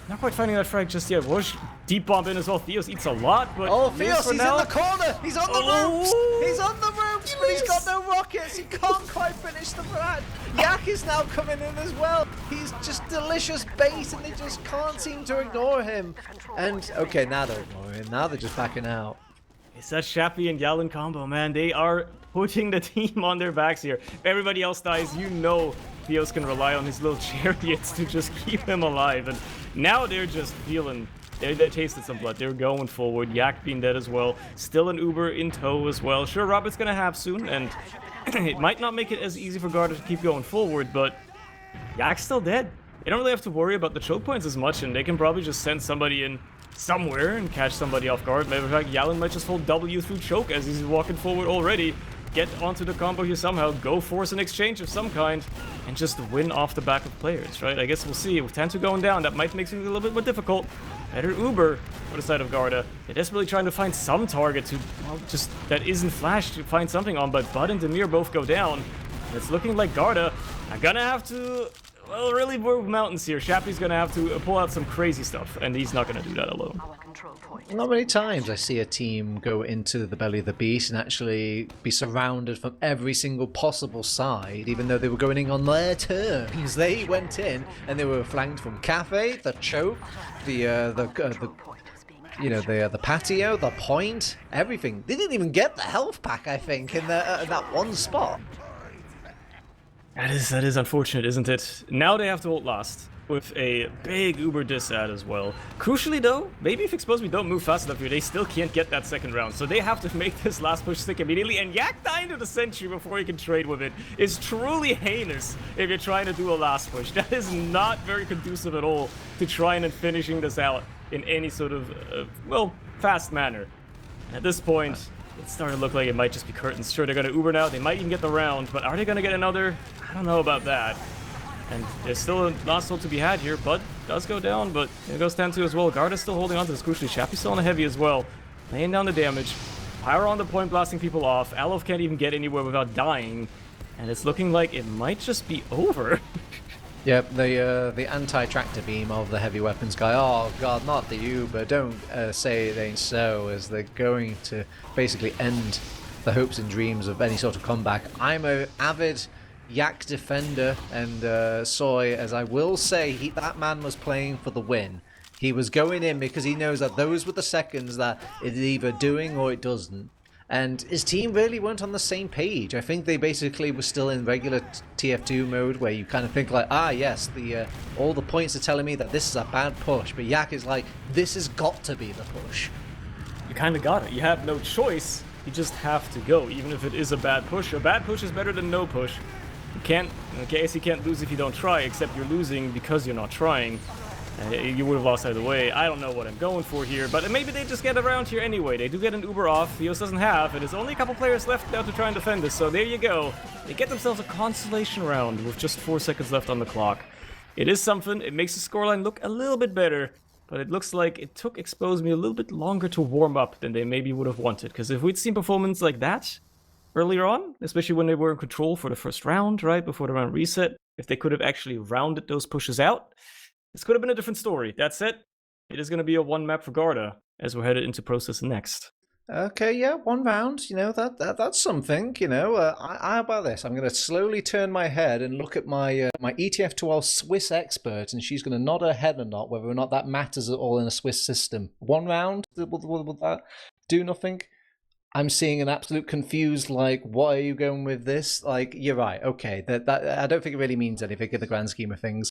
Not quite finding that frag just yet. Whoosh, deep bomb in as well. Theos eats a lot, but Theos, he's in the corner. He's on the ropes. He's on the ropes, but he's got no rockets. He can't quite finish the frag. Yak is now coming in as well. He's just delicious bait, and they just can't seem to ignore him. And okay, now they're ignoring him. Now they're just backing out. It's that Shappy and Yalin combo, man. They are putting the team on their backs here. If everybody else dies, you know Theos can rely on his little chariots to just keep him alive. And now they're just feeling, they tasted some blood. They're going forward. Yak being dead as well. Still an Uber in tow as well. Sure, Robert's going to have soon, and it might not make it as easy for Garda to keep going forward, but Yak's still dead. They don't really have to worry about the choke points as much, and they can probably just send somebody in somewhere and catch somebody off guard. Maybe in fact, Yalin might just hold W through choke as he's walking forward already. Get onto the combo here somehow, go force an exchange of some kind, and just win off the back of players, right? I guess we'll see. With Tantu going down, that might make things a little bit more difficult. Better Uber for the side of Garda. They're desperately trying to find some target to, well, just that isn't Flash to find something on, but Bud and Demir both go down. And it's looking like Garda are gonna have to, well, really move mountains here. Shappy's gonna have to pull out some crazy stuff, and he's not gonna do that alone. Not many times I see a team go into the belly of the beast and actually be surrounded from every single possible side, even though they were going in on their terms. They went in and they were flanked from Cafe, the choke, the patio, the point, everything. They didn't even get the health pack, I think, in that one spot. That is unfortunate, isn't it? Now they have to hold last. with a big Uber disad as well. Crucially though, maybe if Exposed Me don't move fast enough here, they still can't get that second round. So they have to make this last push stick immediately, and Yak dying to the Sentry before he can trade with it is truly heinous if you're trying to do a last push. That is not very conducive at all to trying and finishing this out in any sort of, well, fast manner. At this point, it's starting to look like it might just be curtains. Sure, they're going to Uber now. They might even get the round, but are they going to get another? I don't know about that. And there's still a last soul to be had here. Bud does go down, but there goes 10-2 as well. Garda's still holding on to this crucially. Chappie's still on the heavy as well. Laying down the damage. Pyro on the point, blasting people off. Alof can't even get anywhere without dying. And it's looking like it might just be over. Yep, the anti-tractor beam of the heavy weapons guy. Oh god, not the Uber. Don't say it ain't so, as they're going to basically end the hopes and dreams of any sort of comeback. I'm an avid Yak defender, and Soy, as I will say, that man was playing for the win. He was going in because he knows that those were the seconds that it's either doing or it doesn't. And his team really weren't on the same page. I think they basically were still in regular TF2 mode, where you kind of think like, ah yes, all the points are telling me that this is a bad push, but Yak is like, this has got to be the push. You kind of got it. You have no choice. You just have to go, even if it is a bad push. A bad push is better than no push. You can't, in case you can't lose if you don't try, except you're losing because you're not trying. You would have lost either way. I don't know what I'm going for here, but maybe they just get around here anyway. They do get an Uber off. Theos doesn't have, and there's only a couple players left now to try and defend this, so there you go. They get themselves a consolation round with just 4 seconds left on the clock. It is something. It makes the scoreline look a little bit better, but it looks like it took Expose Me a little bit longer to warm up than they maybe would have wanted, because if we'd seen performance like that earlier on, especially when they were in control for the first round, right, before the round reset, if they could have actually rounded those pushes out, this could have been a different story. That's it. It is going to be a one map for Garda as we're headed into Process next. Okay, yeah, 1 round. You know, that's something. You know, how about this? I'm going to slowly turn my head and look at my my ETF2L Swiss expert, and she's going to nod her head or not, whether or not that matters at all in a Swiss system. 1 round, will that do nothing? I'm seeing an absolute confused, like, what are you going with this? Like, you're right, okay. That I don't think it really means anything in the grand scheme of things.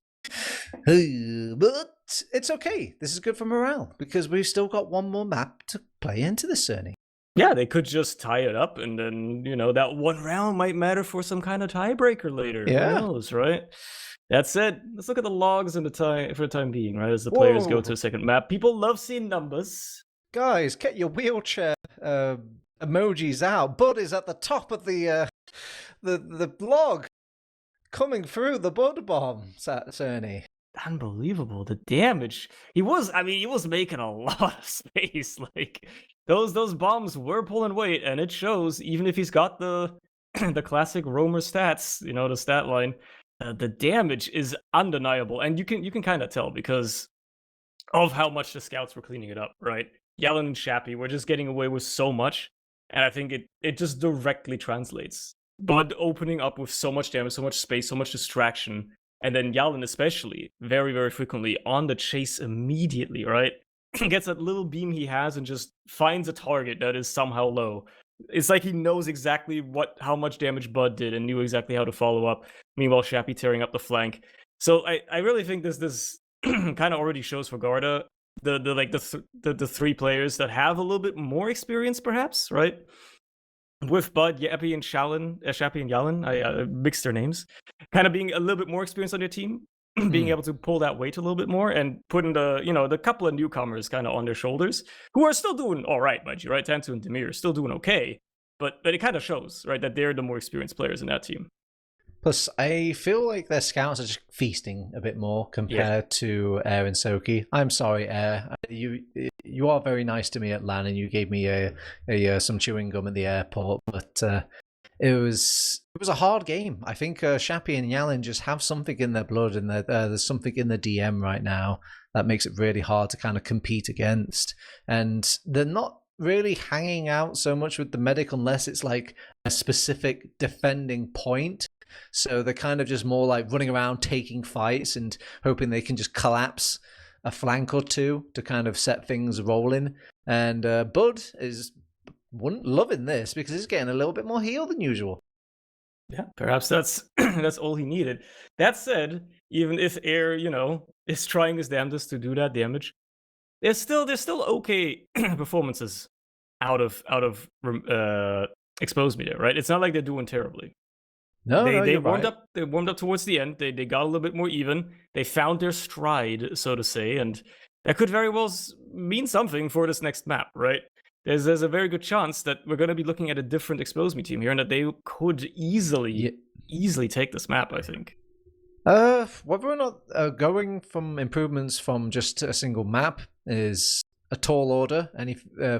But it's okay. This is good for morale, because we've still got 1 more map to play into this journey. Yeah, they could just tie it up, and then, you know, that 1 round might matter for some kind of tiebreaker later. Yeah. Who knows, right? That said, let's look at the logs in the time for the time being, right? As the players go to a second map. People love seeing numbers. Guys, get your wheelchair emojis out. Bud is at the top of the log, coming through the Bud bomb, Cerny. Unbelievable, the damage. He was making a lot of space. Like, those bombs were pulling weight, and it shows, even if he's got the the classic roamer stats, you know, the stat line. The damage is undeniable, and you can kind of tell because of how much the scouts were cleaning it up, right? Yellen and Chappie were just getting away with so much, and I think it just directly translates. Bud opening up with so much damage, so much space, so much distraction, and then Yellen especially, very, very frequently on the chase immediately, right? Gets that little beam he has and just finds a target that is somehow low. It's like he knows exactly how much damage Bud did and knew exactly how to follow up. Meanwhile, Chappie tearing up the flank. So I really think this kind of already shows for Garda the 3 players that have a little bit more experience, perhaps, right? With Bud, Chappie and Yellen, I mixed their names, kind of being a little bit more experienced on your team, being able to pull that weight a little bit more and putting the couple of newcomers kind of on their shoulders, who are still doing all right, mind you, right? Tantu and Demir are still doing okay, but it kind of shows, right, that they're the more experienced players in that team. Plus, I feel like their scouts are just feasting a bit more compared to Air and Soki. I'm sorry, Air. You are very nice to me at LAN, and you gave me some chewing gum at the airport, but it was a hard game. I think Chappie and Yellen just have something in their blood, and there's something in the DM right now that makes it really hard to kind of compete against. And they're not really hanging out so much with the medic unless it's like a specific defending point. So they're kind of just more like running around taking fights and hoping they can just collapse a flank or two to kind of set things rolling. And Bud is loving this because he's getting a little bit more heal than usual. Yeah, perhaps that's that's all he needed. That said, even if Air, is trying his damnedest to do that damage. There's still okay performances out of Expose Me there, right? It's not like they're doing terribly. They warmed up. They warmed up towards the end. They got a little bit more even. They found their stride, so to say, and that could very well mean something for this next map, right? There's a very good chance that we're going to be looking at a different Expose Me team here, and that they could easily take this map, I think. Whether or not going from improvements from just a single map is a tall order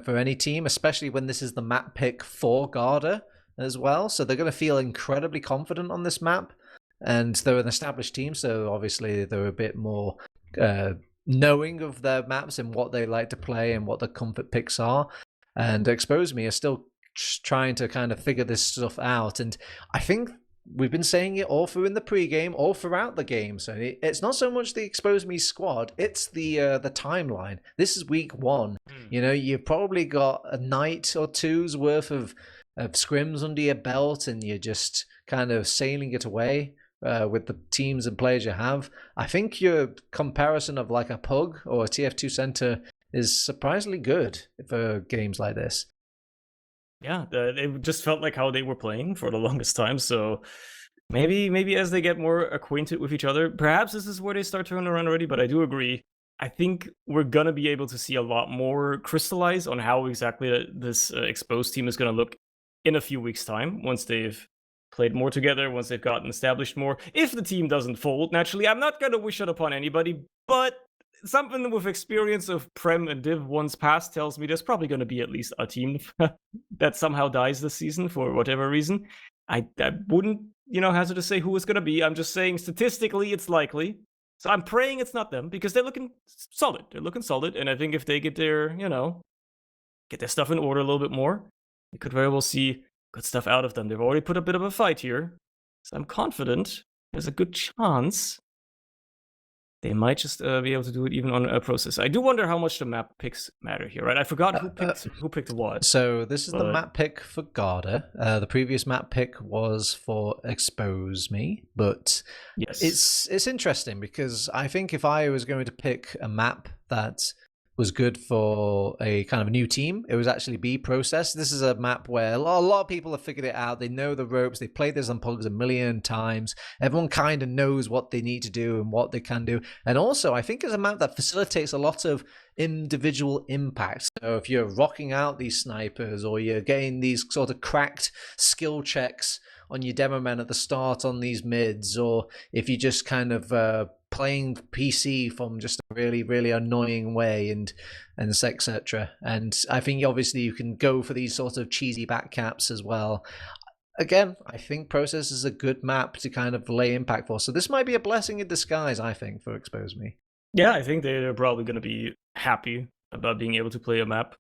for any team, especially when this is the map pick for Garda as well. So they're going to feel incredibly confident on this map, and they're an established team, so obviously they're a bit more knowing of their maps and what they like to play and what the comfort picks are. And Expose Me are still trying to kind of figure this stuff out, and I think we've been saying it all through in the pregame, all throughout the game. So it's not so much the Expose Me squad; it's the timeline. This is week 1. You've probably got a night or two's worth of scrims under your belt, and you're just kind of sailing it away with the teams and players you have. I think your comparison of like a Pug or a TF2 Center is surprisingly good for games like this. Yeah, it just felt like how they were playing for the longest time. So maybe as they get more acquainted with each other, perhaps this is where they start turning around already. But I do agree. I think we're going to be able to see a lot more crystallize on how exactly this Exposed team is going to look in a few weeks' time, once they've played more together, once they've gotten established more. If the team doesn't fold, naturally, I'm not going to wish it upon anybody, but something with experience of Prem and Div once past tells me there's probably going to be at least a team that somehow dies this season for whatever reason. I wouldn't, hazard to say who it's going to be. I'm just saying statistically it's likely. So I'm praying it's not them, because they're looking solid. They're looking solid, and I think if they get their, get their stuff in order a little bit more, we could very well see good stuff out of them. They've already put a bit of a fight here, so I'm confident there's a good chance they might just be able to do it even on a process. I do wonder how much the map picks matter here, right? I forgot who picked what. So this is the map pick for Garda. The previous map pick was for Expose Me, but yes, it's interesting because I think if I was going to pick a map that was good for a kind of new team, it was actually B Process. This is a map where a lot of people have figured it out. They know the ropes. They've played this on Pugs a million times. Everyone kind of knows what they need to do and what they can do. And also, I think it's a map that facilitates a lot of individual impact. So if you're rocking out these snipers, or you're getting these sort of cracked skill checks on your demo men at the start on these mids, or if you just kind of playing PC from just a really, really annoying way, and etc. And I think obviously you can go for these sort of cheesy backcaps as well. Again, I think Process is a good map to kind of lay impact for. So this might be a blessing in disguise, I think, for Expose Me. Yeah, I think they're probably going to be happy about being able to play a map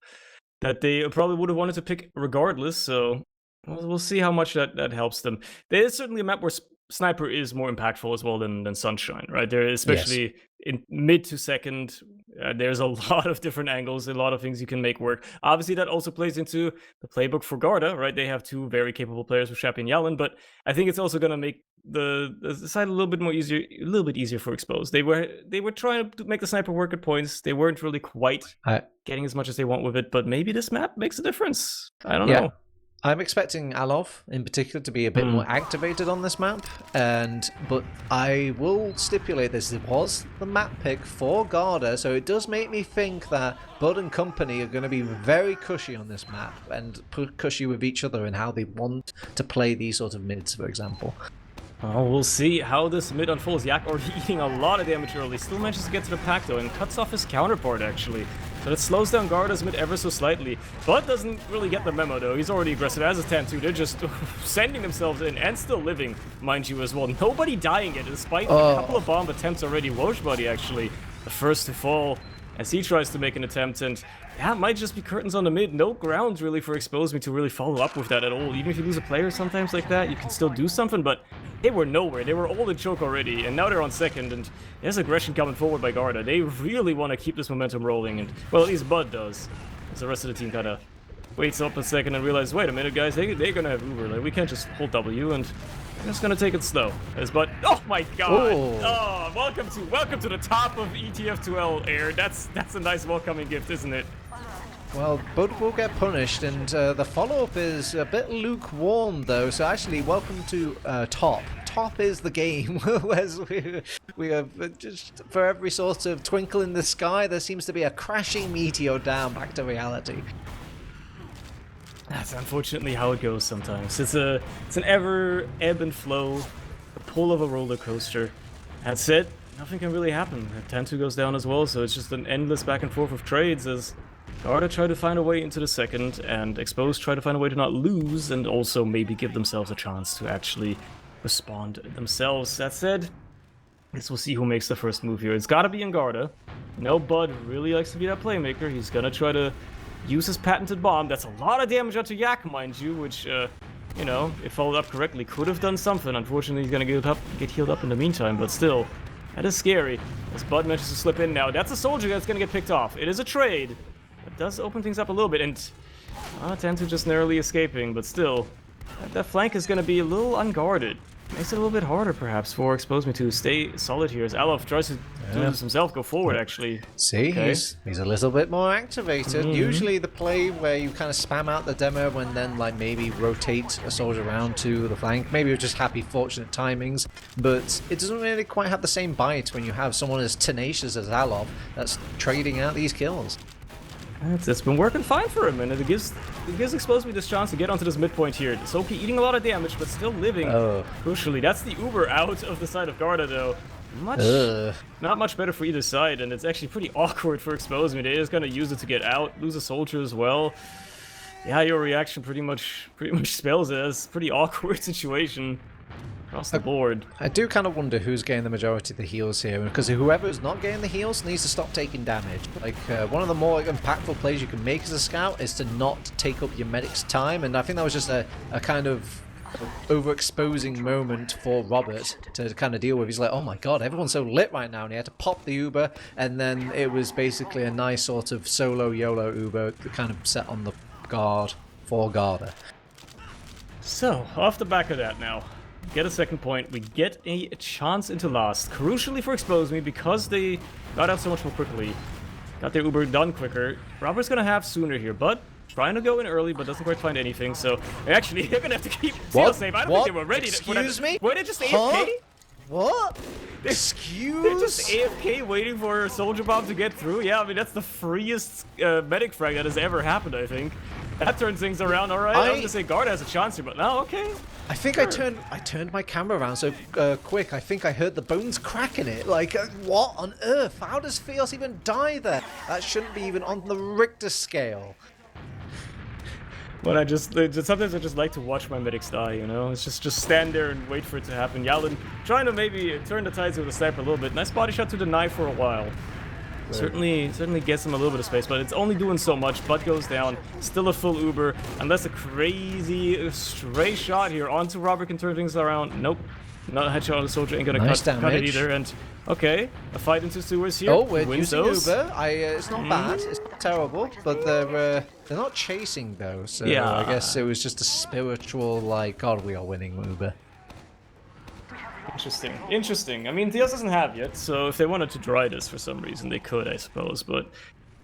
that they probably would have wanted to pick regardless. So we'll see how much that helps them. There is certainly a map where Sniper is more impactful as well than Sunshine, right? There, especially in mid to second, there's a lot of different angles, a lot of things you can make work. Obviously, that also plays into the playbook for Garda, right? They have two very capable players with Shappy and Yalin, but I think it's also going to make the side a little bit easier for Expose. They were trying to make the Sniper work at points. They weren't really quite getting as much as they want with it, but maybe this map makes a difference. I don't know. I'm expecting Alov in particular to be a bit more activated on this map, but I will stipulate this. It was the map pick for Garda, so it does make me think that Bud and company are going to be very cushy on this map, and cushy with each other and how they want to play these sort of mids, for example. Oh, we'll see how this mid unfolds. Yak already eating a lot of damage early. Still manages to get to the pack though, and cuts off his counterpart actually. So it slows down Garda's mid ever so slightly. Bud doesn't really get the memo though. He's already aggressive as is Tan too. They're just sending themselves in and still living, mind you, as well. Nobody dying yet, despite a couple of bomb attempts already. Wojbuddy actually the first to fall as he tries to make an attempt, and that might just be curtains on the mid. No grounds really for Expose Me to really follow up with that at all. Even if you lose a player sometimes like that, you can still do something, but they were nowhere. They were all in choke already, and now they're on second, and there's aggression coming forward by Garda. They really want to keep this momentum rolling, and, well, at least Bud does. As the rest of the team kind of waits up a second and realizes, wait a minute, guys, they're going to have Uber. Like, we can't just hold W, and I'm just gonna take it slow. But oh my god! Ooh. Oh, welcome to the top of ETF2L air. That's a nice welcoming gift, isn't it? Well, both will get punished, and the follow-up is a bit lukewarm, though. So actually, welcome to top. Top is the game. Whereas we are just for every sort of twinkle in the sky, there seems to be a crashing meteor down back to reality. That's unfortunately how it goes sometimes. It's an ever ebb and flow, the pull of a roller coaster. That's it. Nothing can really happen. Tantu goes down as well, so it's just an endless back and forth of trades as Garda try to find a way into the second, and Exposed try to find a way to not lose, and also maybe give themselves a chance to actually respond themselves. That said, I guess we'll see who makes the first move here. It's gotta be in Garda. No, Bud really likes to be that playmaker. He's gonna try to use his patented bomb. That's a lot of damage onto Yak, mind you, which, you know, if followed up correctly, could have done something. Unfortunately, he's gonna get healed up in the meantime, but still, that is scary. As Bud manages to slip in now, that's a soldier that's gonna get picked off. It is a trade. It does open things up a little bit, and Tantu just narrowly escaping, but still, that flank is gonna be a little unguarded. Makes it a little bit harder, perhaps, for Expose Me to stay solid here, as Alof tries to do this himself, go forward, actually. See, okay. He's a little bit more activated. Usually the play where you kind of spam out the demo and then, like, maybe rotate a soldier around to the flank. Maybe it's just happy, fortunate timings, but it doesn't really quite have the same bite when you have someone as tenacious as Alof that's trading out these kills. It's been working fine for him, and it gives Exposed Me this chance to get onto this midpoint here. Soki eating a lot of damage, but still living. Crucially, that's the Uber out of the side of Garda, though. Not much better for either side, and it's actually pretty awkward for Exposed Me. They're just gonna use it to get out, lose a soldier as well. Yeah, your reaction pretty much spells it as a pretty awkward situation across the board. I do kind of wonder who's getting the majority of the heals here, because whoever's not getting the heals needs to stop taking damage. Like, one of the more impactful plays you can make as a scout is to not take up your medic's time, and I think that was just a kind of overexposing moment for Robert to kind of deal with. He's like, oh my god, everyone's so lit right now, and he had to pop the Uber, and then it was basically a nice sort of solo YOLO Uber kind of set on the guard for Garda. So, off the back of that now, get a second point, we get a chance into last. Crucially for Expose Me, because they got out so much more quickly, got their Uber done quicker, Robert's gonna have sooner here, but trying to go in early, but doesn't quite find anything, so actually they're gonna have to keep safe. I don't think they were ready. Excuse me? Were they just AFK? What? They're just AFK waiting for a soldier bomb to get through? Yeah, I mean, that's the freest medic frag that has ever happened, I think. That turns things around, alright. I was gonna say Garda has a chance here, but no, okay. I think sure. I turned my camera around so quick, I think I heard the bones crack in it. Like, what on earth? How does Fios even die there? That shouldn't be even on the Richter scale. But sometimes I just like to watch my medics die, you know? It's just stand there and wait for it to happen. Yalin trying to maybe turn the tides with a sniper a little bit. Nice body shot to deny for a while. Certainly gets him a little bit of space, but it's only doing so much. Butt goes down, still a full Uber, unless a crazy stray shot here onto Robert can turn things around. Nope, not a headshot on the soldier, ain't gonna cut it either. And okay, a fight into sewers here. Oh, we're using Uber. It's not bad, it's not terrible, but they're not chasing though, so yeah. I guess it was just a spiritual, like, God, we are winning Uber. Interesting. I mean, Theos doesn't have yet, so if they wanted to dry this for some reason, they could, I suppose, but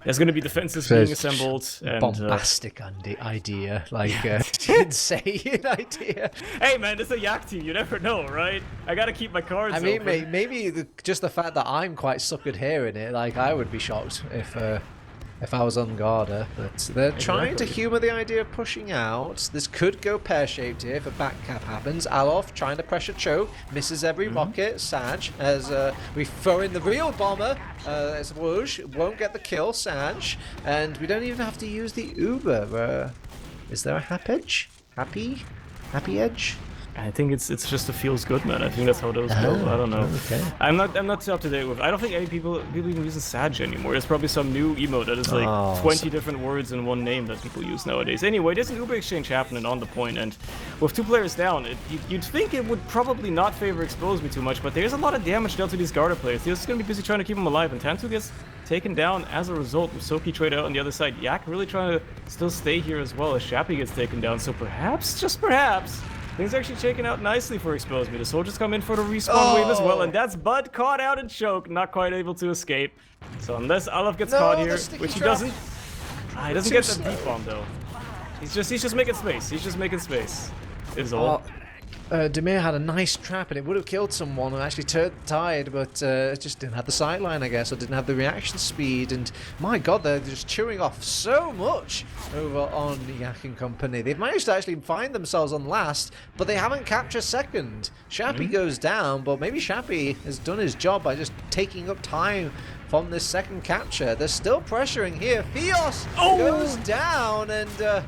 there's going to be defenses being assembled. And, bombastic idea, like, insane idea. Hey man, it's a Yak team, you never know, right? I gotta keep my cards open. I mean, maybe just the fact that I'm quite suckered here in it, like, I would be shocked if I was on Garda, but they're trying to humour the idea of pushing out. This could go pear-shaped here if a back cap happens. Alof trying to pressure choke, misses every rocket. Sag, as we throw in the real bomber, as Whoosh won't get the kill, Sag, and we don't even have to use the Uber. Is there a happy edge? I think it's just a feels good, man. I think that's how those go. I don't know. Okay. I'm not too up to date with. I don't think any people even use Sag anymore. There's probably some new emote that is like 20 different words in one name that people use nowadays. Anyway, there's an Uber exchange happening on the point, and with 2 players down, you'd think it would probably not favor Expose Me too much, but there's a lot of damage dealt to these Garda players. They're just gonna be busy trying to keep them alive, and Tantu gets taken down as a result. With Soki trade out on the other side. Yak really trying to still stay here as well as Shappy gets taken down. So perhaps, just perhaps, Things are actually shaking out nicely for Expose Me. The soldiers come in for the respawn wave as well, and that's Bud caught out in choke, not quite able to escape. So unless Alov gets caught here, which he doesn't, he doesn't get the deep bomb though. He's just making space. He's just making space. Is all. Demir had a nice trap and it would have killed someone and actually turned the tide, but it just didn't have the sightline, I guess, or didn't have the reaction speed. And my god, they're just chewing off so much over on Yak and company. They've managed to actually find themselves on last, but they haven't captured second. Shappy goes down, but maybe Shappy has done his job by just taking up time from this second capture. They're still pressuring here. Fios goes down, and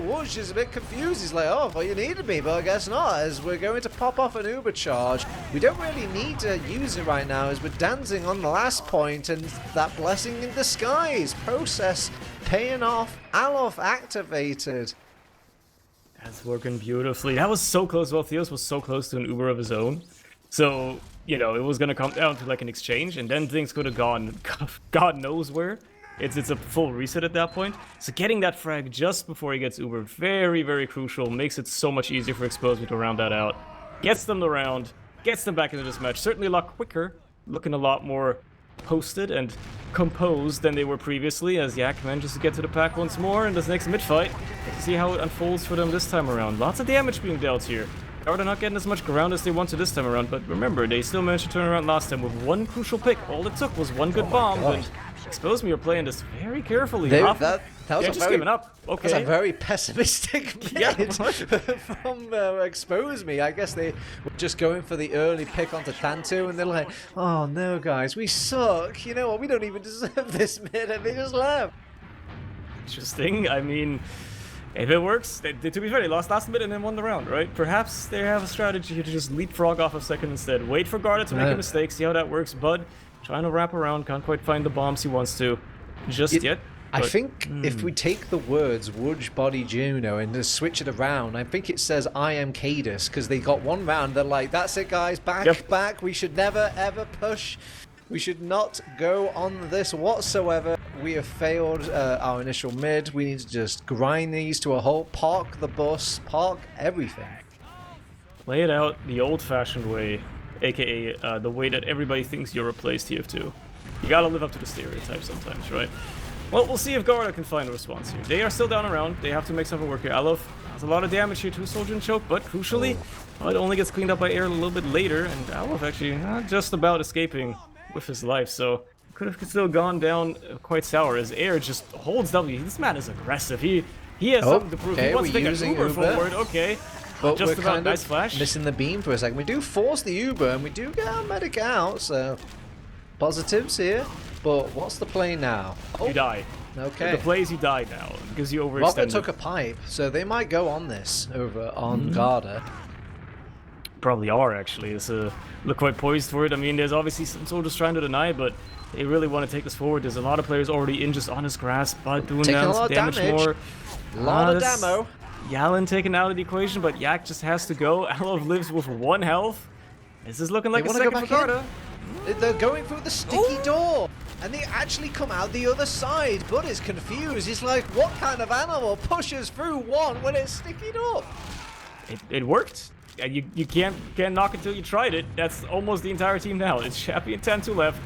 Woosh is a bit confused. He's like, oh, well, you needed me, but I guess not, as we're going to pop off an Uber charge. We don't really need to use it right now, as we're dancing on the last point, and that blessing in disguise process paying off. Alov activated. That's working beautifully. That was so close. Well, Theos was so close to an Uber of his own. So, you know, it was going to come down to like an exchange, and then things could have gone God knows where. It's a full reset at that point. So getting that frag just before he gets Uber, very, very crucial. Makes it so much easier for Expose Me to round that out. Gets them the round, gets them back into this match. Certainly a lot quicker, looking a lot more posted and composed than they were previously, as Yak manages to get to the pack once more in this next mid-fight. Let's see how it unfolds for them this time around. Lots of damage being dealt here. Garda not getting as much ground as they wanted this time around, but remember, they still managed to turn around last time with one crucial pick. All it took was one good bomb, and Expose Me are playing this very carefully. That was just giving up. Okay. That's a very pessimistic bid from Expose Me. I guess they were just going for the early pick onto Tantu, and they're like, oh no, guys, we suck. You know what? We don't even deserve this mid, and they just left. Interesting. I mean, if it works, to be fair, they lost last minute and then won the round, right? Perhaps they have a strategy here to just leapfrog off of second instead. Wait for Garda to make a mistake, see how that works. Bud trying to wrap around, can't quite find the bombs he wants to just yet. I think if we take the words Wudge, Body, Juno and just switch it around, I think it says I am Cadus, because they got one round, they're like, that's it guys, back, we should never ever push. We should not go on this whatsoever. We have failed our initial mid. We need to just grind these to a halt, park the bus, park everything. Play it out the old-fashioned way, aka the way that everybody thinks Europe plays TF2. You gotta live up to the stereotype sometimes, right? Well, we'll see if Garda can find a response here. They are still down around. They have to make something work here. Alov has a lot of damage here to Soldier and Choke, but crucially, it only gets cleaned up by Air a little bit later, and Alov actually not just about escaping with his life, so could have still gone down quite sour as Air just holds W. This man is aggressive. He has something to prove. He wants to take an Uber forward. Okay, but just we're about kind nice of flash. Missing the beam for a second. We do force the Uber and we do get our medic out, so positives here. But what's the play now? You die. Okay. The play is you die now because you overextended. Robert took a pipe, so they might go on this over on Garda. Probably are, actually. It's look quite poised for it. I mean, there's obviously some soldiers trying to deny, but they really want to take this forward. There's a lot of players already in just on his grasp, but doing down some damage more. A lot of damo. Yalin taken out of the equation, but Yak just has to go. Alov lives with 1 health. This is looking like a second for Garda. They're going through the sticky door, and they actually come out the other side. Bud is confused. He's like, what kind of animal pushes through one when it's sticking up? It worked. You can't knock it till you tried it. That's almost the entire team now. It's Shappy and Tantu left.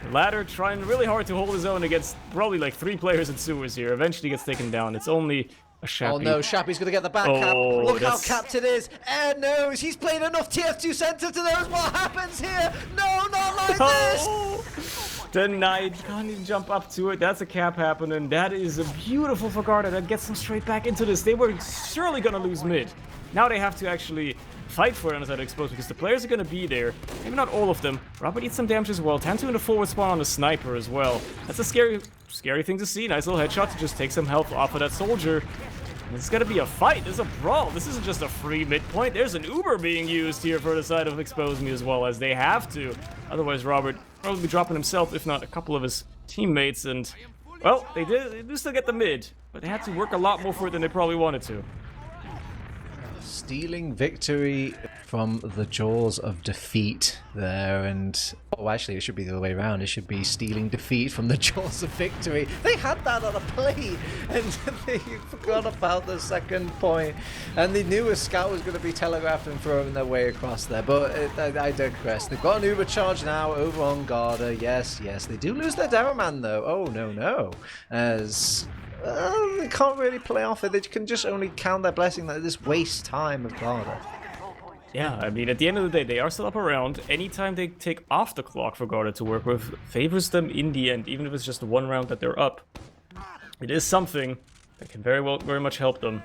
The latter trying really hard to hold his own against probably like 3 players in sewers here. Eventually gets taken down. It's only a Shappy. Oh no, Shappy's gonna get the back cap. Look how capped it is. Air knows. He's played enough TF2 center to know what happens here. No, not like this. Denied. Can't even jump up to it. That's a cap happening. That is a beautiful for Garda. That gets them straight back into this. They were surely gonna lose mid. Now they have to actually fight for it on the side of Exposed because the players are going to be there. Maybe not all of them. Robert eats some damage as well. Tantu in the forward spawn on the sniper as well. That's a scary thing to see. Nice little headshot to just take some health off of that soldier. And it's going to be a fight. This is a brawl. This isn't just a free midpoint. There's an Uber being used here for the side of Expose Me as well, as they have to. Otherwise, Robert probably be dropping himself, if not a couple of his teammates. And, well, they do still get the mid, but they had to work a lot more for it than they probably wanted to. stealing victory from the jaws of defeat there, and actually it should be the other way around. It should be stealing defeat from the jaws of victory. They had that on a plate and they forgot about the second point, and they knew a scout was going to be telegraphed and throwing their way across there, but I digress. They've got an Uber charge now over on Garda. Yes, they do lose their Demo Man though. Oh no, as they can't really play off it. They can just only count their blessing that this waste time of Garda. Yeah, I mean, at the end of the day, they are still up around. Anytime they take off the clock for Garda to work with, favors them in the end, even if it's just one round that they're up. It is something that can very much help them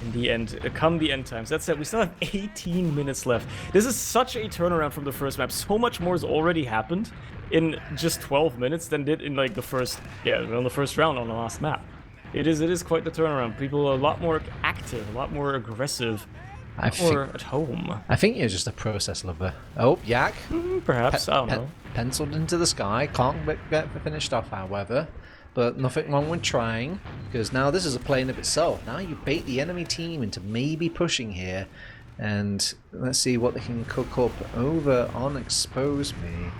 in the end, come the end times. That said, we still have 18 minutes left. This is such a turnaround from the first map. So much more has already happened in just 12 minutes than did in like the first round on the last map. It is quite the turnaround. People are a lot more active, a lot more aggressive, or at home. I think you're just a process lover. Oh, Yak. Perhaps, I don't know. Penciled into the sky. Can't get finished off, however. But nothing wrong with trying, because now this is a play in of itself. Now you bait the enemy team into maybe pushing here, and let's see what they can cook up over on Expose Me.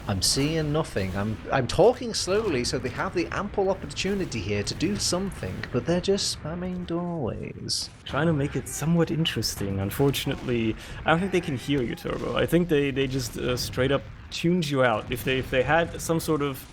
I'm seeing nothing. I'm talking slowly, so they have the ample opportunity here to do something, but they're just spamming doorways. Trying to make it somewhat interesting. Unfortunately, I don't think they can hear you, Turbo. I think they just straight up tuned you out. If they had some sort of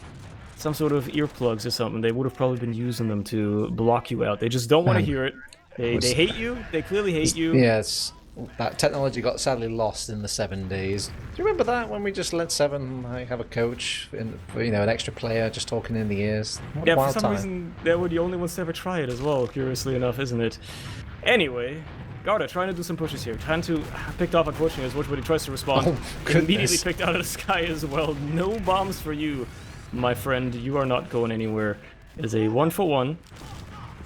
earplugs or something, they would have probably been using them to block you out. They just don't want to hear it. They hate you. They clearly hate you. Yes. That technology got sadly lost in the 7 days. Do you remember that when we just let Seven have a coach, an extra player just talking in the ears? What yeah, for some reason they were the only ones to ever try it as well. Curiously enough, isn't it? Anyway, Garda trying to do some pushes here, trying to picked off unfortunately as when he tries to respond. Immediately picked out of the sky as well. No bombs for you, my friend. You are not going anywhere. It is a 1-for-1.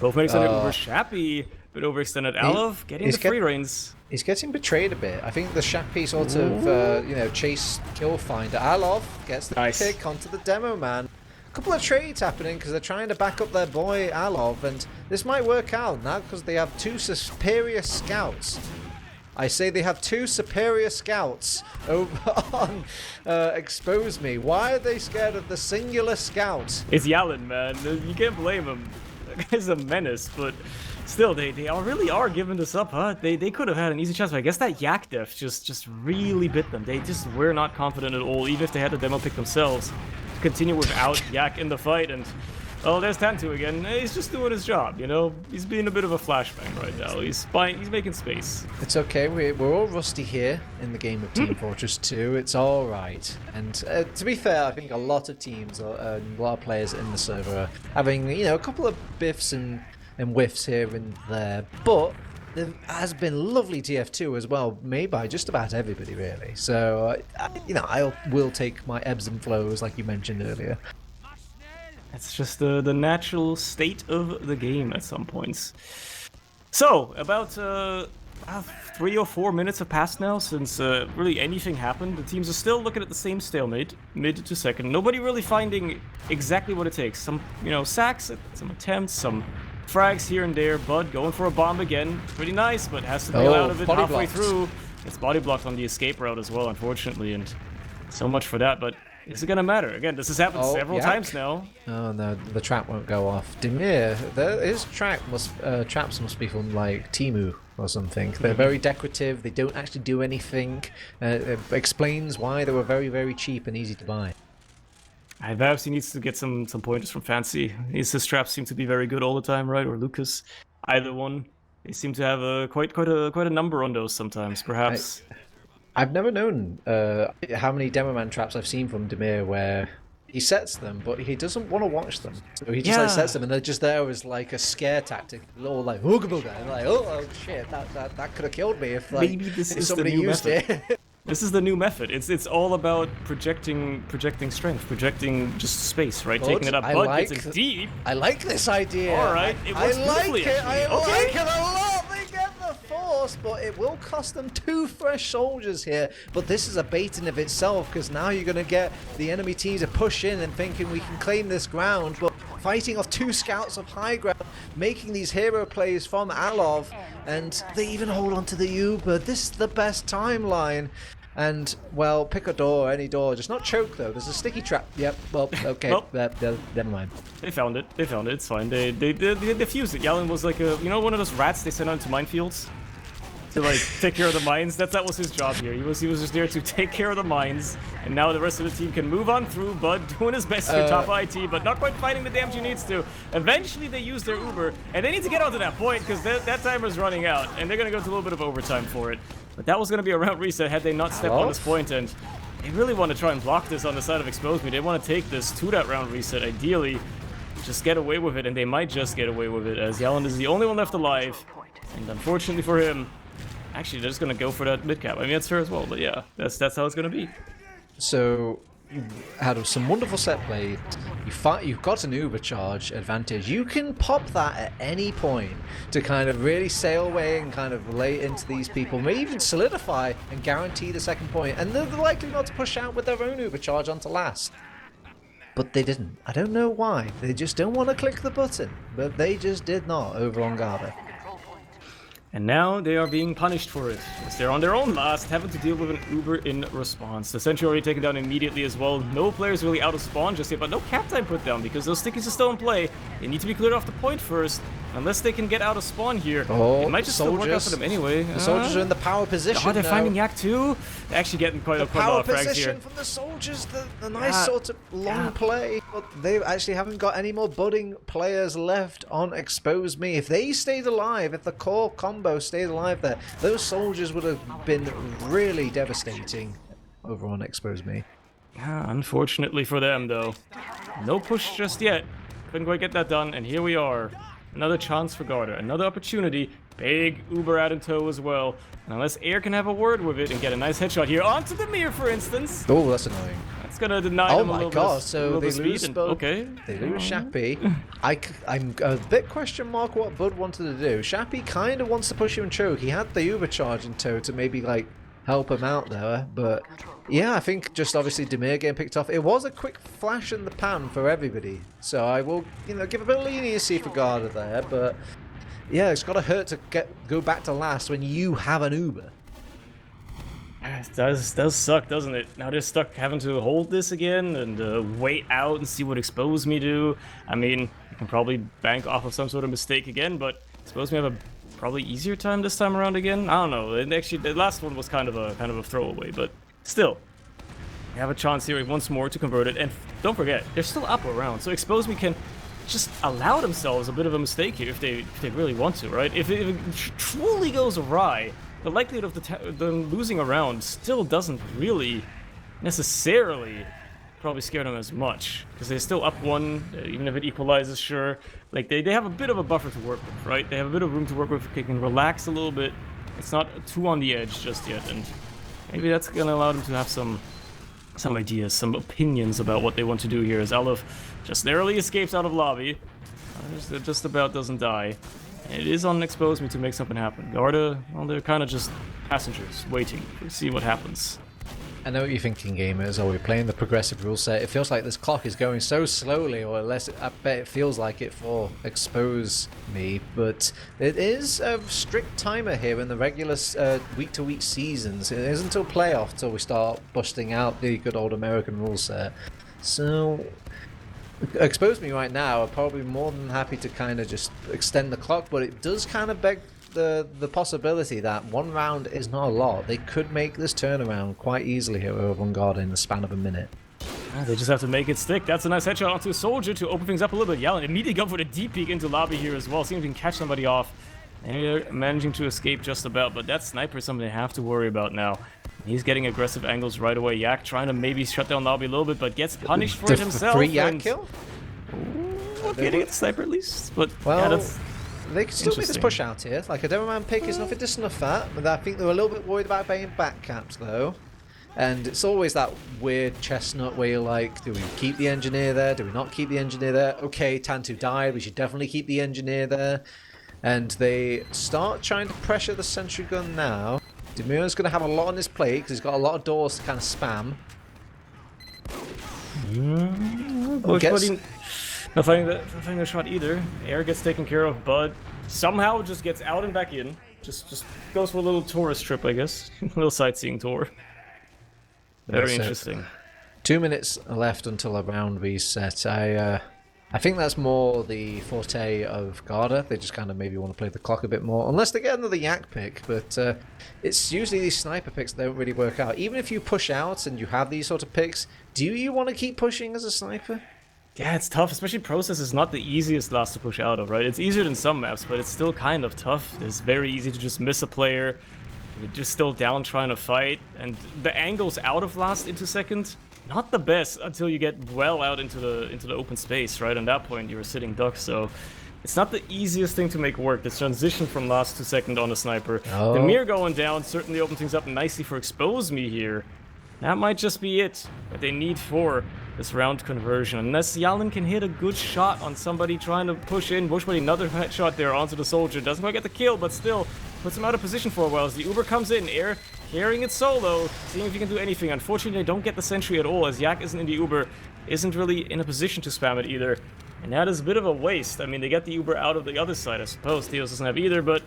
Both makes it over Shappy, but overextended. Alov getting the free reigns. He's getting betrayed a bit. I think the Shappy sort of, chase kill finder. Alov gets the pick onto the Demo Man. A couple of trades happening because they're trying to back up their boy Alov, and this might work out now because they have two superior scouts. I say they have two superior scouts over on Expose Me. Why are they scared of the singular scout? It's Yalin, man. You can't blame him. That guy's a menace, but still, they really are giving this up, huh? They could have had an easy chance, but I guess that Yak def just really bit them. They just were not confident at all, even if they had the demo pick themselves, to continue without Yak in the fight. And oh, there's Tantu again. He's just doing his job, you know? He's being a bit of a flashbang right now. He's making space. It's okay. We're all rusty here in the game of Team Fortress 2. It's all right. And to be fair, I think a lot of teams, a lot of players in the server are having, a couple of biffs and whiffs here and there. But there has been lovely TF2 as well, made by just about everybody, really. So, I will take my ebbs and flows, like you mentioned earlier. It's just the natural state of the game at some points. So, about 3 or 4 minutes have passed now since really anything happened. The teams are still looking at the same stalemate, mid to second. Nobody really finding exactly what it takes. Some, sacks, some attempts, some frags here and there. Bud going for a bomb again. Pretty nice, but has to bail out of it halfway through. It's body blocked on the escape route as well, unfortunately, and so much for that, but is it gonna matter? Again, this has happened several times now. Oh no, the trap won't go off. Demir, his traps must be from like Temu or something. They're very decorative. They don't actually do anything. It explains why they were very, very cheap and easy to buy. Perhaps he needs to get some pointers from Fancy. His traps seem to be very good all the time, right? Or Lucas, either one. They seem to have quite a number on those sometimes. Perhaps. I've never known how many Demo Man traps I've seen from Demir where he sets them, but he doesn't want to watch them. So he just sets them, and they're just there as like a scare tactic. All like, oh shit, that could have killed me if maybe this is somebody used it. This is the new method. It's all about projecting strength, projecting just space, right? But taking it up, but it's deep. I like this idea. All right, it works beautifully. I like it a lot. They get the force, but it will cost them 2 fresh soldiers here. But this is a bait in of itself, because now you're going to get the enemy teams to push in and thinking we can claim this ground. But fighting off 2 scouts of high ground, making these hero plays from Alov, and they even hold on to the Uber. This is the best timeline. And, well, pick a door, any door. Just not choke, though. There's a sticky trap. Yep, well, okay. Well, never mind. They found it. They found it. It's fine. They defused it. Yalin was like one of those rats they sent out into minefields to, like, take care of the mines. That was his job here. He was just there to take care of the mines. And now the rest of the team can move on through. Bud doing his best here, top IT, but not quite finding the damage he needs to. Eventually, they use their Uber, and they need to get onto that point because that timer's running out, and they're going to go to a little bit of overtime for it. But that was going to be a round reset had they not stepped on this point, and they really want to try and block this on the side of Expose Me. They want to take this to that round reset, ideally, just get away with it, and they might just get away with it, as Yalin is the only one left alive, and unfortunately for him, actually, they're just going to go for that mid-cap. I mean, that's fair as well, but yeah, that's how it's going to be. So, you had some wonderful set play. You've got an Uber charge advantage. You can pop that at any point to kind of really sail away and kind of lay into these people, maybe even solidify and guarantee the second point. And they're likely not to push out with their own Uber charge onto last. But they didn't. I don't know why. They just don't want to click the button. But they just did not over on Garda. And now they are being punished for it, as they're on their own last, having to deal with an Uber in response. The Sentry already taken down immediately as well. No players really out of spawn just yet, but no cap time put down because those stickies are still in play. They need to be cleared off the point first, unless they can get out of spawn here. Oh, it might just still work out for them anyway. The soldiers are in the power position. Oh, they're finding Yak too? They're actually getting quite a lot of frags here. Power position from the soldiers, the nice sort of long play. But they actually haven't got any more budding players left on Expose Me. If they stayed alive, if the core combo stayed alive there, those soldiers would have been really devastating over on Expose Me. Unfortunately for them, though. No push just yet. Couldn't quite get that done, and here we are. Another chance for Garda, another opportunity. Big Uber out in tow as well. And unless Air can have a word with it and get a nice headshot here onto the mirror, for instance. Oh, that's annoying. That's gonna deny them a little bit. Oh my god, so they lose Bud. Okay. They lose Shappy. I'm a bit question mark what Bud wanted to do. Shappy kind of wants to push you and choke. He had the Uber charge in tow to maybe, like, help him out there, but yeah, I think just obviously Demir getting picked off. It was a quick flash in the pan for everybody, so I will, give a bit of leniency for Garda there, but yeah, it's got to hurt to go back to last when you have an Uber. It does suck, doesn't it? Now they're stuck having to hold this again and wait out and see what Expose Me do. I mean, you can probably bank off of some sort of mistake again, but Expose Me have a probably easier time this time around again. I don't know. And actually, the last one was kind of a throwaway, but still, they have a chance here once more to convert it. And don't forget, they're still up around, so Expose Me can just allow themselves a bit of a mistake here if they really want to, right? If it truly goes awry, the likelihood of them losing a round still doesn't really necessarily probably scare them as much, because they're still up one, even if it equalizes, sure. Like, they have a bit of a buffer to work with, right? They have a bit of room to work with. They can relax a little bit. It's not too on the edge just yet, and maybe that's going to allow them to have some ideas, some opinions about what they want to do here, as Alov just narrowly escapes out of lobby. Just about doesn't die. And it is on Expose Me to make something happen. Garda, well, they're kind of just passengers waiting to see what happens. I know what you're thinking, gamers. Are we playing the progressive rule set? It feels like this clock is going so slowly, or unless I bet it feels like it for Expose Me. But it is a strict timer here in the regular week-to-week seasons. It isn't until playoff till we start busting out the good old American rule set. So Expose Me right now are probably more than happy to kind of just extend the clock, but it does kind of beg the possibility that one round is not a lot. They could make this turnaround quite easily here over on Garda in the span of a minute. They just have to make it stick. That's a nice headshot onto a soldier to open things up a little bit. Yalin immediately go for the deep peek into lobby here as well. Seeing if he can catch somebody off. And they're managing to escape just about, but that sniper is something they have to worry about now. He's getting aggressive angles right away. Yak trying to maybe shut down lobby a little bit, but gets punished for it himself. Free Yak kill? Okay, they get the sniper at least, but well, yeah, that's they can still make this push out here. Like, a Demoman pick is nothing to snuff at, but I think they were a little bit worried about being back caps though. And it's always that weird chestnut where you're like, do we keep the engineer there? Do we not keep the engineer there? Okay, Tantu died, we should definitely keep the engineer there. And they start trying to pressure the sentry gun now. Demir's going to have a lot on his plate because he's got a lot of doors to kind of spam. Not finding the shot either. Air gets taken care of, but somehow just gets out and back in. Just goes for a little tourist trip, I guess. A little sightseeing tour. Very interesting. 2 minutes left until a round reset. I think that's more the forte of Garda. They just kind of maybe want to play the clock a bit more, unless they get another yak pick. But it's usually these sniper picks that don't really work out. Even if you push out and you have these sort of picks, do you want to keep pushing as a sniper? Yeah, it's tough, especially Process is not the easiest last to push out of, right? It's easier than some maps, but it's still kind of tough. It's very easy to just miss a player. You're just still down trying to fight, and the angles out of last into second, not the best until you get well out into the open space, right? At that point, you're a sitting duck, so it's not the easiest thing to make work. This transition from last to second on a sniper. Oh. The mirror going down certainly opens things up nicely for Expose Me here. That might just be it that they need for this round conversion. Unless Yalin can hit a good shot on somebody trying to push in. Bushway, another headshot there onto the soldier. Doesn't quite get the kill, but still puts him out of position for a while as the Uber comes in. Air carrying it solo, seeing if he can do anything. Unfortunately, they don't get the sentry at all as Yak isn't in the Uber, isn't really in a position to spam it either. And that is a bit of a waste. I mean, they get the Uber out of the other side, I suppose. Theos doesn't have either, but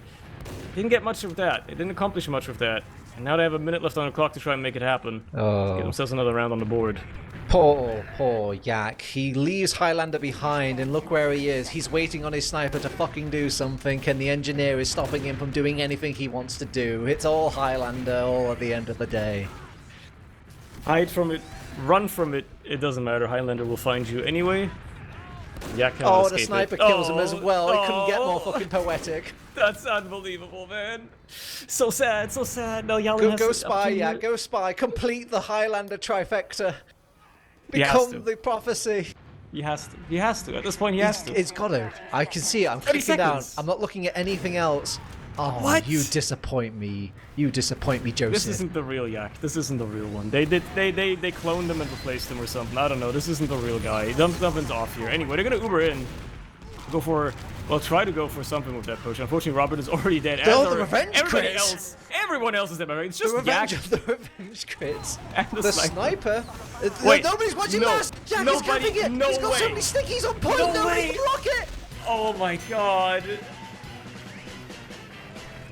didn't get much of that. They didn't accomplish much with that. And now they have a minute left on the clock to try and make it happen. Get themselves another round on the board. Poor Yak. He leaves Highlander behind, and look where he is. He's waiting on his sniper to fucking do something, and the engineer is stopping him from doing anything he wants to do. It's all Highlander, all at the end of the day. Hide from it, run from it, it doesn't matter. Highlander will find you anyway. Yak cannot escape the sniper kills him as well. It couldn't get more fucking poetic. That's unbelievable, man. So sad, so sad. No, Yalin go spy, Yak, go spy. Complete the Highlander trifecta. Become the prophecy. He has to. He has to. At this point, he has to. It's got to. I can see it. I'm clicking down. I'm not looking at anything else. Oh, what? You disappoint me. You disappoint me, Joseph. This isn't the real Yak. This isn't the real one. They cloned him and replaced him or something. I don't know. This isn't the real guy. Something's off here. Anyway, they're gonna Uber in. Try to go for something with that push. Unfortunately, Robert is already dead. The revenge crits. Everyone else is dead. It's just the revenge Yak. of the revenge crits. And the sniper. Wait, nobody's watching last. Yak is capping it. He's got so many stickies on point. Nobody can block it. Oh my god.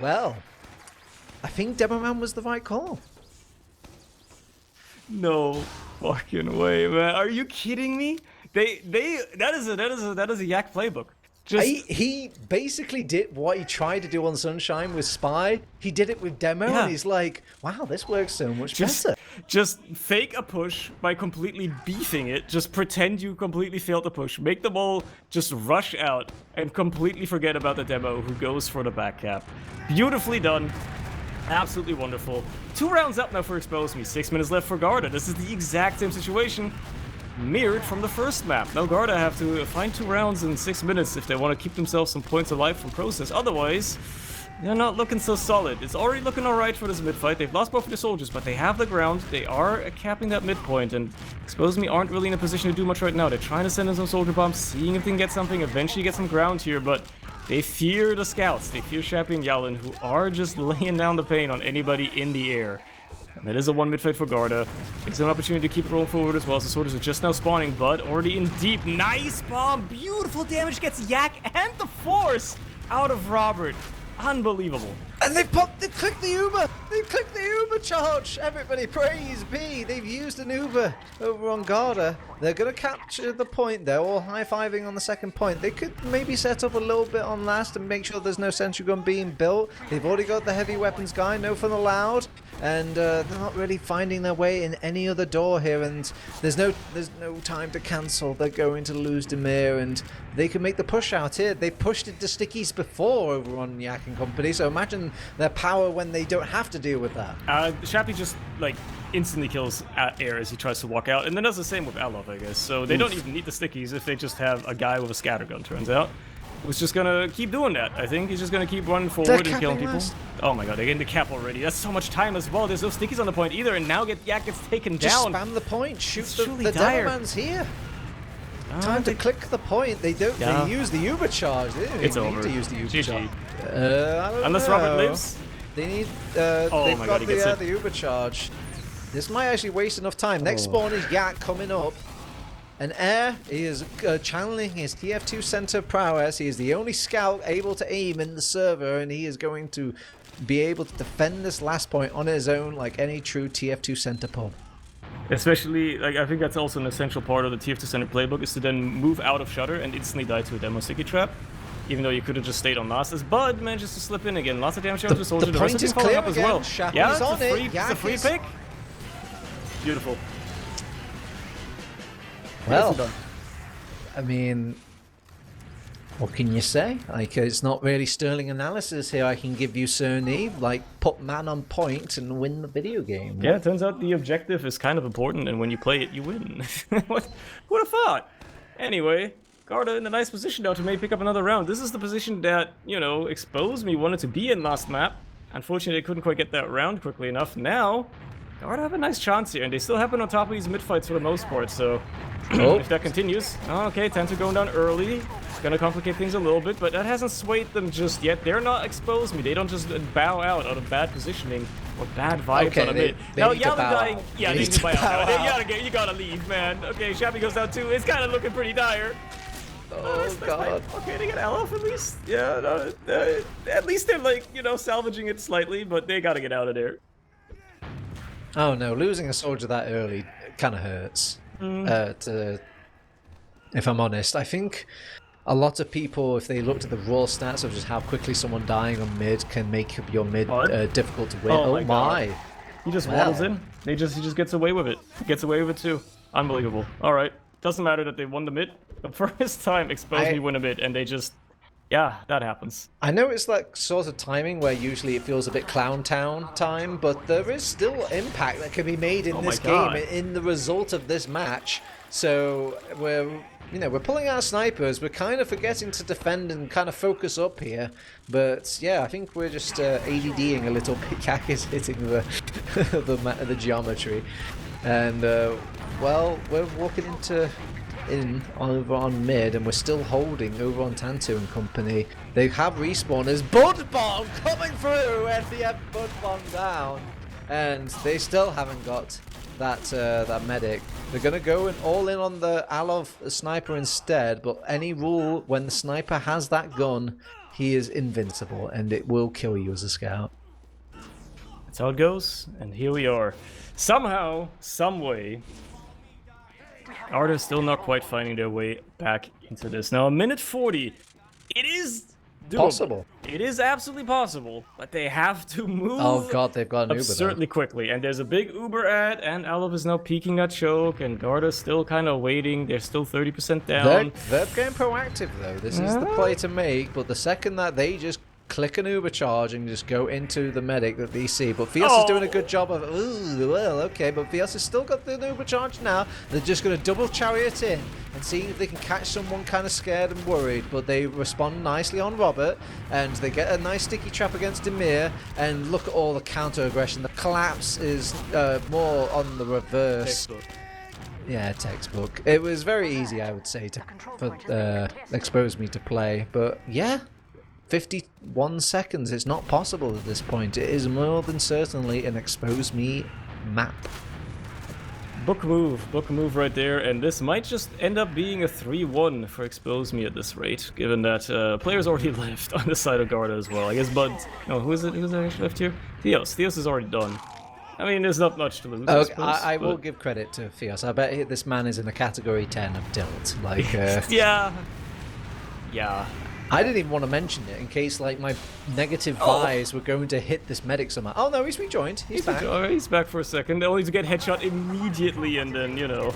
Well, I think Demoman was the right call. No fucking way, man. Are you kidding me? That is a Yak playbook. He basically did what he tried to do on Sunshine with Spy. He did it with Demo, and he's like, wow, this works so much better. Just fake a push by completely beefing it. Just pretend you completely failed the push. Make them all just rush out and completely forget about the Demo who goes for the back cap. Beautifully done. Absolutely wonderful. 2 rounds up now for Expose Me. 6 minutes left for Garda. This is the exact same situation. Mirrored from the first map. Now Garda have to find 2 rounds in 6 minutes if they want to keep themselves some points alive from Process. Otherwise, they're not looking so solid. It's already looking alright for this mid-fight. They've lost both of their soldiers, but they have the ground. They are capping that midpoint, and Expose Me aren't really in a position to do much right now. They're trying to send in some soldier bombs, seeing if they can get something, eventually get some ground here, but they fear the scouts. They fear Shappy and Yalin, who are just laying down the pain on anybody in the air. And that is a 1 mid-fight for Garda. It's an opportunity to keep it rolling forward as well as the soldiers are just now spawning, but already in deep. Nice bomb! Beautiful damage gets Yak and the Force out of Robert. Unbelievable. And they've clicked the Uber! They've clicked the Uber charge! Everybody praise be! They've used an Uber over on Garda. They're going to capture the point. They're all high-fiving on the second point. They could maybe set up a little bit on last and make sure there's no sentry gun being built. They've already got the heavy weapons guy, no fun allowed. And they're not really finding their way in any other door here, and there's no time to cancel. They're going to lose Demir, and they can make the push out here. They pushed it to stickies before over on Yak and Company, so imagine their power when they don't have to deal with that. Shappy just instantly kills Air as he tries to walk out, and then does the same with Alov, I guess. So they don't even need the stickies if they just have a guy with a scattergun, turns out. Who's just gonna keep doing that. I think he's just gonna keep running forward and killing people. Oh my god, they're getting the cap already. That's so much time as well. There's no stickies on the point either, and now Yak gets taken down. Just spam the point. Shoot the Devilman's here. Time to click the point. They don't. Yeah. They use the Uber charge. They don't even need to use the Uber charge. Unless Robert lives. They need. Oh they've my got god, the Uber charge. This might actually waste enough time. Next spawn is Yak coming up. And Air, he is channeling his TF2 center prowess. He is the only scout able to aim in the server, and he is going to be able to defend this last point on his own like any true TF2 center pub. Especially, like, I think that's also an essential part of the TF2 center playbook, is to then move out of Shutter and instantly die to a demo sticky trap. Even though you could have just stayed on last, as Bud manages to slip in again. Lots of damage to the soldier. The point is clear up as well. Yeah, it's a free pick. Beautiful. Well, I mean, what can you say? Like, it's not really sterling analysis here. I can give you Cerny, like, put man on point and win the video game. Yeah, it turns out the objective is kind of important, and when you play it, you win. What would have thought? Anyway, Garda in a nice position now to maybe pick up another round. This is the position that, you know, Expose Me wanted to be in last map. Unfortunately, they couldn't quite get that round quickly enough. Now, Garda have a nice chance here, and they still happen on top of these mid-fights for the most part, so if that continues... Oh, okay, Tenter going down early. It's gonna complicate things a little bit, but that hasn't swayed them just yet. They're not Expose Me. They don't just bow out of bad positioning or bad vibes on a mid. Now, Yali dying... Yeah, they need to bow out. You gotta leave, man. Okay, Shabby goes down too. It's kind of looking pretty dire. Oh, God. Okay, they get Alof at least. Yeah, no, at least they're, like, you know, salvaging it slightly, but they gotta get out of there. Oh no, losing a soldier that early kind of hurts. If I'm honest, I think a lot of people, if they looked at the raw stats of just how quickly someone dying on mid can make your mid difficult to win. Oh my! He just waddles in. He just gets away with it. Gets away with it too. Unbelievable. All right, doesn't matter that they won the mid. The first time Expose Me win a mid, and they just. Yeah, that happens. I know it's like sort of timing where usually it feels a bit Clown Town time, but there is still impact that can be made in this game in the result of this match. So we're pulling our snipers. We're kind of forgetting to defend and kind of focus up here. But yeah, I think we're just ADDing a little bit. Kak is hitting the geometry, and well, we're walking over on mid, and we're still holding over on Tantu and company. They have respawners. Bud Bomb coming through. FDF Bud Bomb down, and they still haven't got that medic. They're gonna go all in on the Alov sniper instead. But any rule, when the sniper has that gun, he is invincible, and it will kill you as a scout. That's how it goes. And here we are. Somehow, some way. Garda still not quite finding their way back into this. Now, a minute 40. It is doable. Possible. It is absolutely possible, but they have to move. Oh god, they've got an Uber. Certainly quickly, and there's a big Uber ad, and Alov is now peeking that choke, and Garda's still kind of waiting. They're still 30% down. They're getting proactive though. This is the play to make. But the second that they just click an Uber charge and just go into the medic that they see. But Fios is doing a good job of, well, okay, but Fios has still got the Uber charge now. They're just going to double chariot in and see if they can catch someone kind of scared and worried. But they respond nicely on Robert, and they get a nice sticky trap against Demir. And look at all the counter aggression. The collapse is more on the reverse. Textbook. Yeah, textbook. It was very easy, I would say, for Expose Me to play. But yeah. 51 seconds. It's not possible at this point. It is more than certainly an Expose Me map. Book move right there, and this might just end up being a 3-1 for Expose Me at this rate, given that players already left on the side of Garda as well. I guess Bud... No, who's actually left here? Theos is already done. I mean, there's not much to lose, I suppose, I will give credit to Theos. I bet this man is in the category 10 of tilt. Like, Yeah. I didn't even want to mention it in case, like, my negative vibes were going to hit this medic somehow. Oh, no, he's rejoined. He's back. He's back for a second. Only to get headshot immediately and then, you know,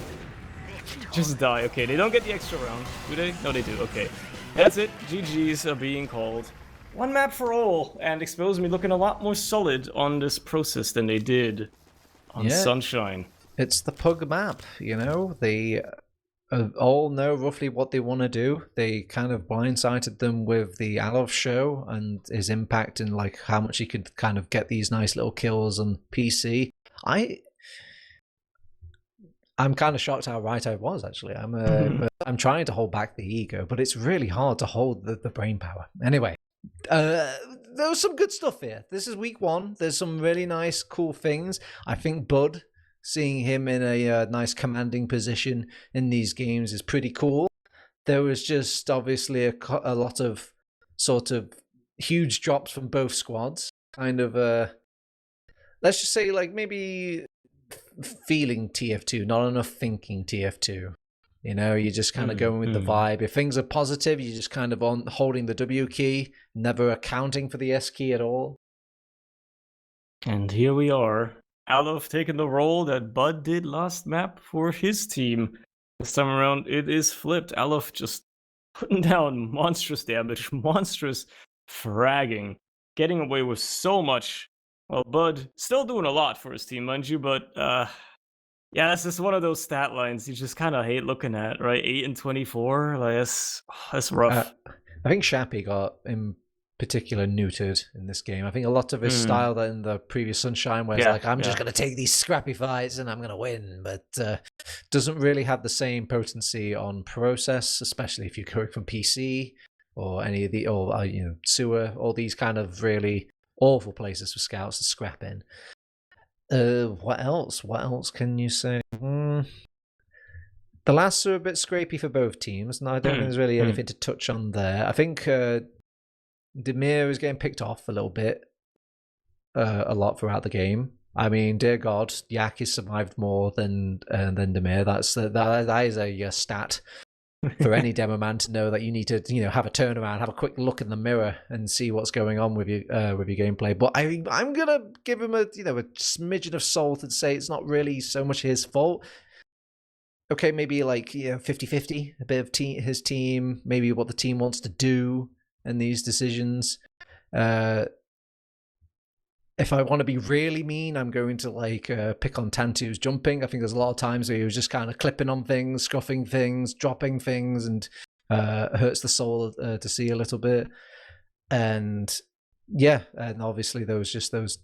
just die. Okay, they don't get the extra round, do they? No, they do. Okay. That's it. GG's are being called. One map for all, and Expose Me looking a lot more solid on this process than they did on Sunshine. It's the pug map, you know? They all know roughly what they want to do. They kind of blindsided them with the Alov show and his impact and like how much he could kind of get these nice little kills on PC. I'm kind of shocked how right I was, actually. I'm trying to hold back the ego, but it's really hard to hold the brain power. Anyway, there was some good stuff here. This is week 1. There's some really nice, cool things. I think Bud seeing him in a nice commanding position in these games is pretty cool. There was just obviously a lot of sort of huge drops from both squads. Kind of, let's just say, like, maybe feeling TF2, not enough thinking TF2. You know, you're just kind of going with the vibe. If things are positive, you're just kind of on holding the W key, never accounting for the S key at all. And here we are. Aleph taking the role that Bud did last map for his team. This time around, it is flipped. Aleph just putting down monstrous damage, monstrous fragging, getting away with so much. Well, Bud still doing a lot for his team, mind you, but yeah, that's just one of those stat lines you just kind of hate looking at, right? 8 and 24, like that's rough. I think Shappy got in particular neutered in this game. I think a lot of his style that in the previous Sunshine, where it's like, I'm just going to take these scrappy fights and I'm going to win, but doesn't really have the same potency on process, especially if you're going from PC or any of the, or sewer, all these kind of really awful places for scouts to scrap in. What else? What else can you say? The lasts are a bit scrapey for both teams, and I don't think there's really anything to touch on there. I think Demir is getting picked off a little bit, a lot throughout the game. I mean, dear God, Yak has survived more than Demir. That is a stat for any demo man to know that you need to have a turnaround, have a quick look in the mirror, and see what's going on with your gameplay. But I'm gonna give him a smidgen of salt and say it's not really so much his fault. Okay, maybe like 50-50, a bit of his team, maybe what the team wants to do in these decisions. If I want to be really mean, I'm going to pick on Tantu's jumping. I think there's a lot of times where he was just kind of clipping on things, scuffing things, dropping things, and hurts the soul to see a little bit. And yeah, and obviously there was just those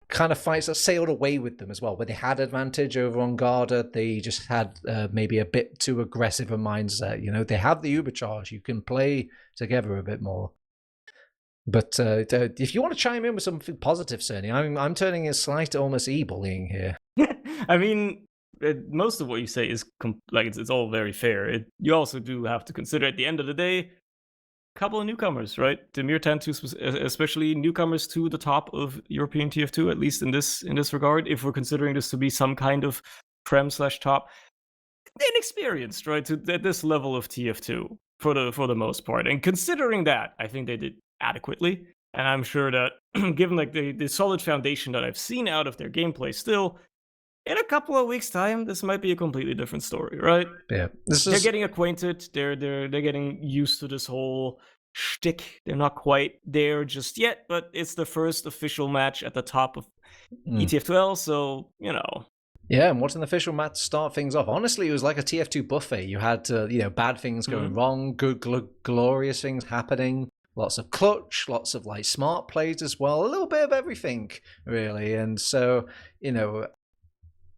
kind of fights that sailed away with them as well, where they had advantage over on Garda. They just had maybe a bit too aggressive a mindset. They have the Uber charge. You can play together a bit more. But if you want to chime in with something positive, Cerny, I'm turning a slight almost e-bullying here. I mean, most of what you say is it's all very fair. You also do have to consider at the end of the day, a couple of newcomers, right? Demir, Tantu, especially newcomers to the top of European TF2, at least in this regard. If we're considering this to be some kind of prem/top, inexperienced, right, at this level of TF2 for the most part. And considering that, I think they did adequately, and I'm sure that given the solid foundation that I've seen out of their gameplay, still in a couple of weeks' time, this might be a completely different story, right? Yeah, they're getting acquainted. They're getting used to this whole shtick. They're not quite there just yet, but it's the first official match at the top of ETF2L, so Yeah, and what's an official match to start things off? Honestly, it was like a TF2 buffet. You had bad things going wrong, good, glorious things happening. Lots of clutch, lots of smart plays as well, a little bit of everything, really. And so,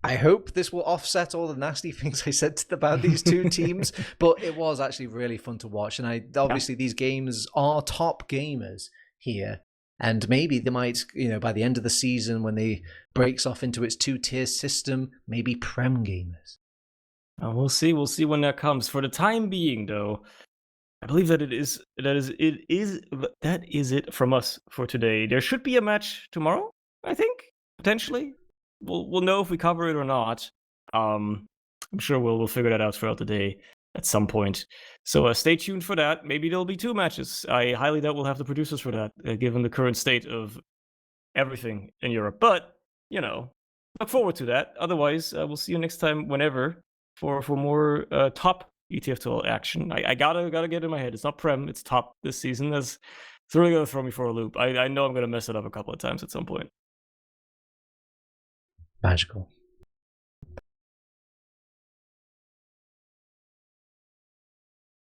I hope this will offset all the nasty things I said about these two teams, but it was actually really fun to watch. And obviously these games are top gamers here. And maybe they might, by the end of the season, when they breaks off into its 2-tier system, maybe Prem gamers. We'll see. We'll see when that comes. For the time being, though, I believe that is it from us for today. There should be a match tomorrow, I think, potentially. We'll know if we cover it or not. I'm sure we'll figure that out throughout the day at some point. So stay tuned for that. Maybe there'll be 2 matches. I highly doubt we'll have the producers for that, given the current state of everything in Europe. But look forward to that. Otherwise, we'll see you next time, whenever, for more top ETF2L action. I gotta get in my head. It's not Prem, it's top this season. It's really gonna throw me for a loop. I know I'm gonna mess it up a couple of times at some point. Magical.